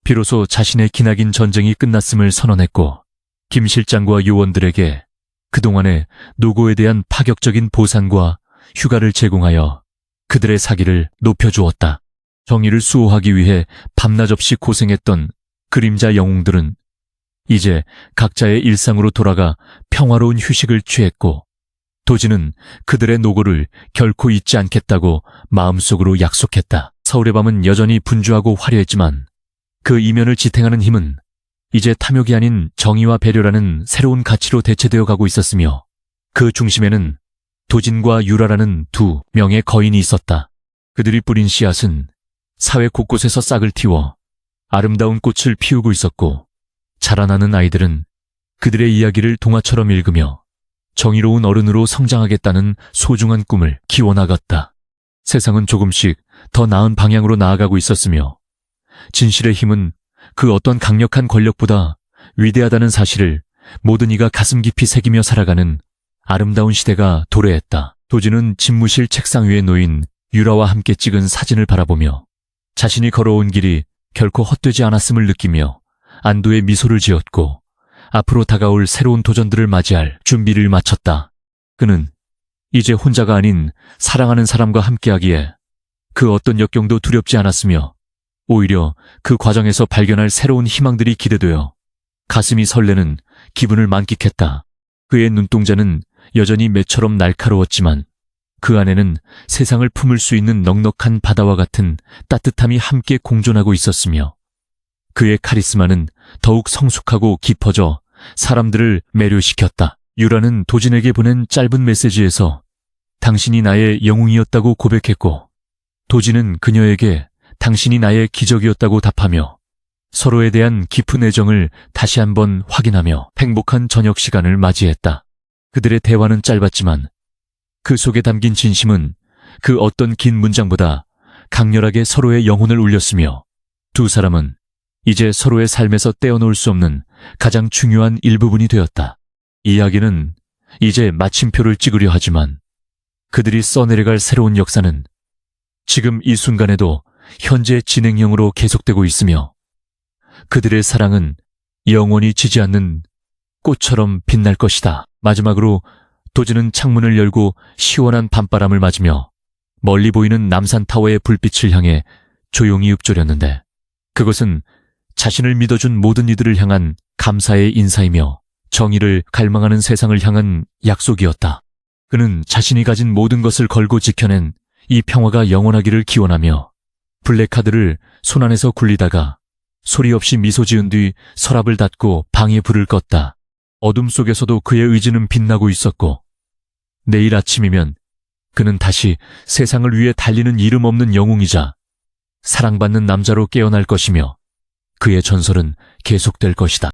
비로소 자신의 기나긴 전쟁이 끝났음을 선언했고 김 실장과 요원들에게 그동안의 노고에 대한 파격적인 보상과 휴가를 제공하여 그들의 사기를 높여주었다. 정의를 수호하기 위해 밤낮 없이 고생했던 그림자 영웅들은 이제 각자의 일상으로 돌아가 평화로운 휴식을 취했고 도진은 그들의 노고를 결코 잊지 않겠다고 마음속으로 약속했다. 서울의 밤은 여전히 분주하고 화려했지만 그 이면을 지탱하는 힘은 이제 탐욕이 아닌 정의와 배려라는 새로운 가치로 대체되어 가고 있었으며 그 중심에는 도진과 유라라는 두 명의 거인이 있었다. 그들이 뿌린 씨앗은 사회 곳곳에서 싹을 틔워 아름다운 꽃을 피우고 있었고 자라나는 아이들은 그들의 이야기를 동화처럼 읽으며 정의로운 어른으로 성장하겠다는 소중한 꿈을 키워나갔다. 세상은 조금씩 더 나은 방향으로 나아가고 있었으며 진실의 힘은 그 어떤 강력한 권력보다 위대하다는 사실을 모든 이가 가슴 깊이 새기며 살아가는 아름다운 시대가 도래했다. 도지는 집무실 책상 위에 놓인 유라와 함께 찍은 사진을 바라보며 자신이 걸어온 길이 결코 헛되지 않았음을 느끼며 안도의 미소를 지었고 앞으로 다가올 새로운 도전들을 맞이할 준비를 마쳤다. 그는 이제 혼자가 아닌 사랑하는 사람과 함께하기에 그 어떤 역경도 두렵지 않았으며 오히려 그 과정에서 발견할 새로운 희망들이 기대되어 가슴이 설레는 기분을 만끽했다. 그의 눈동자는 여전히 매처럼 날카로웠지만 그 안에는 세상을 품을 수 있는 넉넉한 바다와 같은 따뜻함이 함께 공존하고 있었으며 그의 카리스마는 더욱 성숙하고 깊어져 사람들을 매료시켰다. 유라는 도진에게 보낸 짧은 메시지에서 당신이 나의 영웅이었다고 고백했고 도진은 그녀에게 당신이 나의 기적이었다고 답하며 서로에 대한 깊은 애정을 다시 한번 확인하며 행복한 저녁 시간을 맞이했다. 그들의 대화는 짧았지만 그 속에 담긴 진심은 그 어떤 긴 문장보다 강렬하게 서로의 영혼을 울렸으며 두 사람은 이제 서로의 삶에서 떼어놓을 수 없는 가장 중요한 일부분이 되었다. 이야기는 이제 마침표를 찍으려 하지만 그들이 써내려갈 새로운 역사는 지금 이 순간에도 현재 진행형으로 계속되고 있으며 그들의 사랑은 영원히 지지 않는 꽃처럼 빛날 것이다. 마지막으로 도진은 창문을 열고 시원한 밤바람을 맞으며 멀리 보이는 남산타워의 불빛을 향해 조용히 읊조렸는데 그것은 자신을 믿어준 모든 이들을 향한 감사의 인사이며 정의를 갈망하는 세상을 향한 약속이었다. 그는 자신이 가진 모든 것을 걸고 지켜낸 이 평화가 영원하기를 기원하며 블랙카드를 손안에서 굴리다가 소리 없이 미소 지은 뒤 서랍을 닫고 방에 불을 껐다. 어둠 속에서도 그의 의지는 빛나고 있었고 내일 아침이면 그는 다시 세상을 위해 달리는 이름 없는 영웅이자 사랑받는 남자로 깨어날 것이며 그의 전설은 계속될 것이다.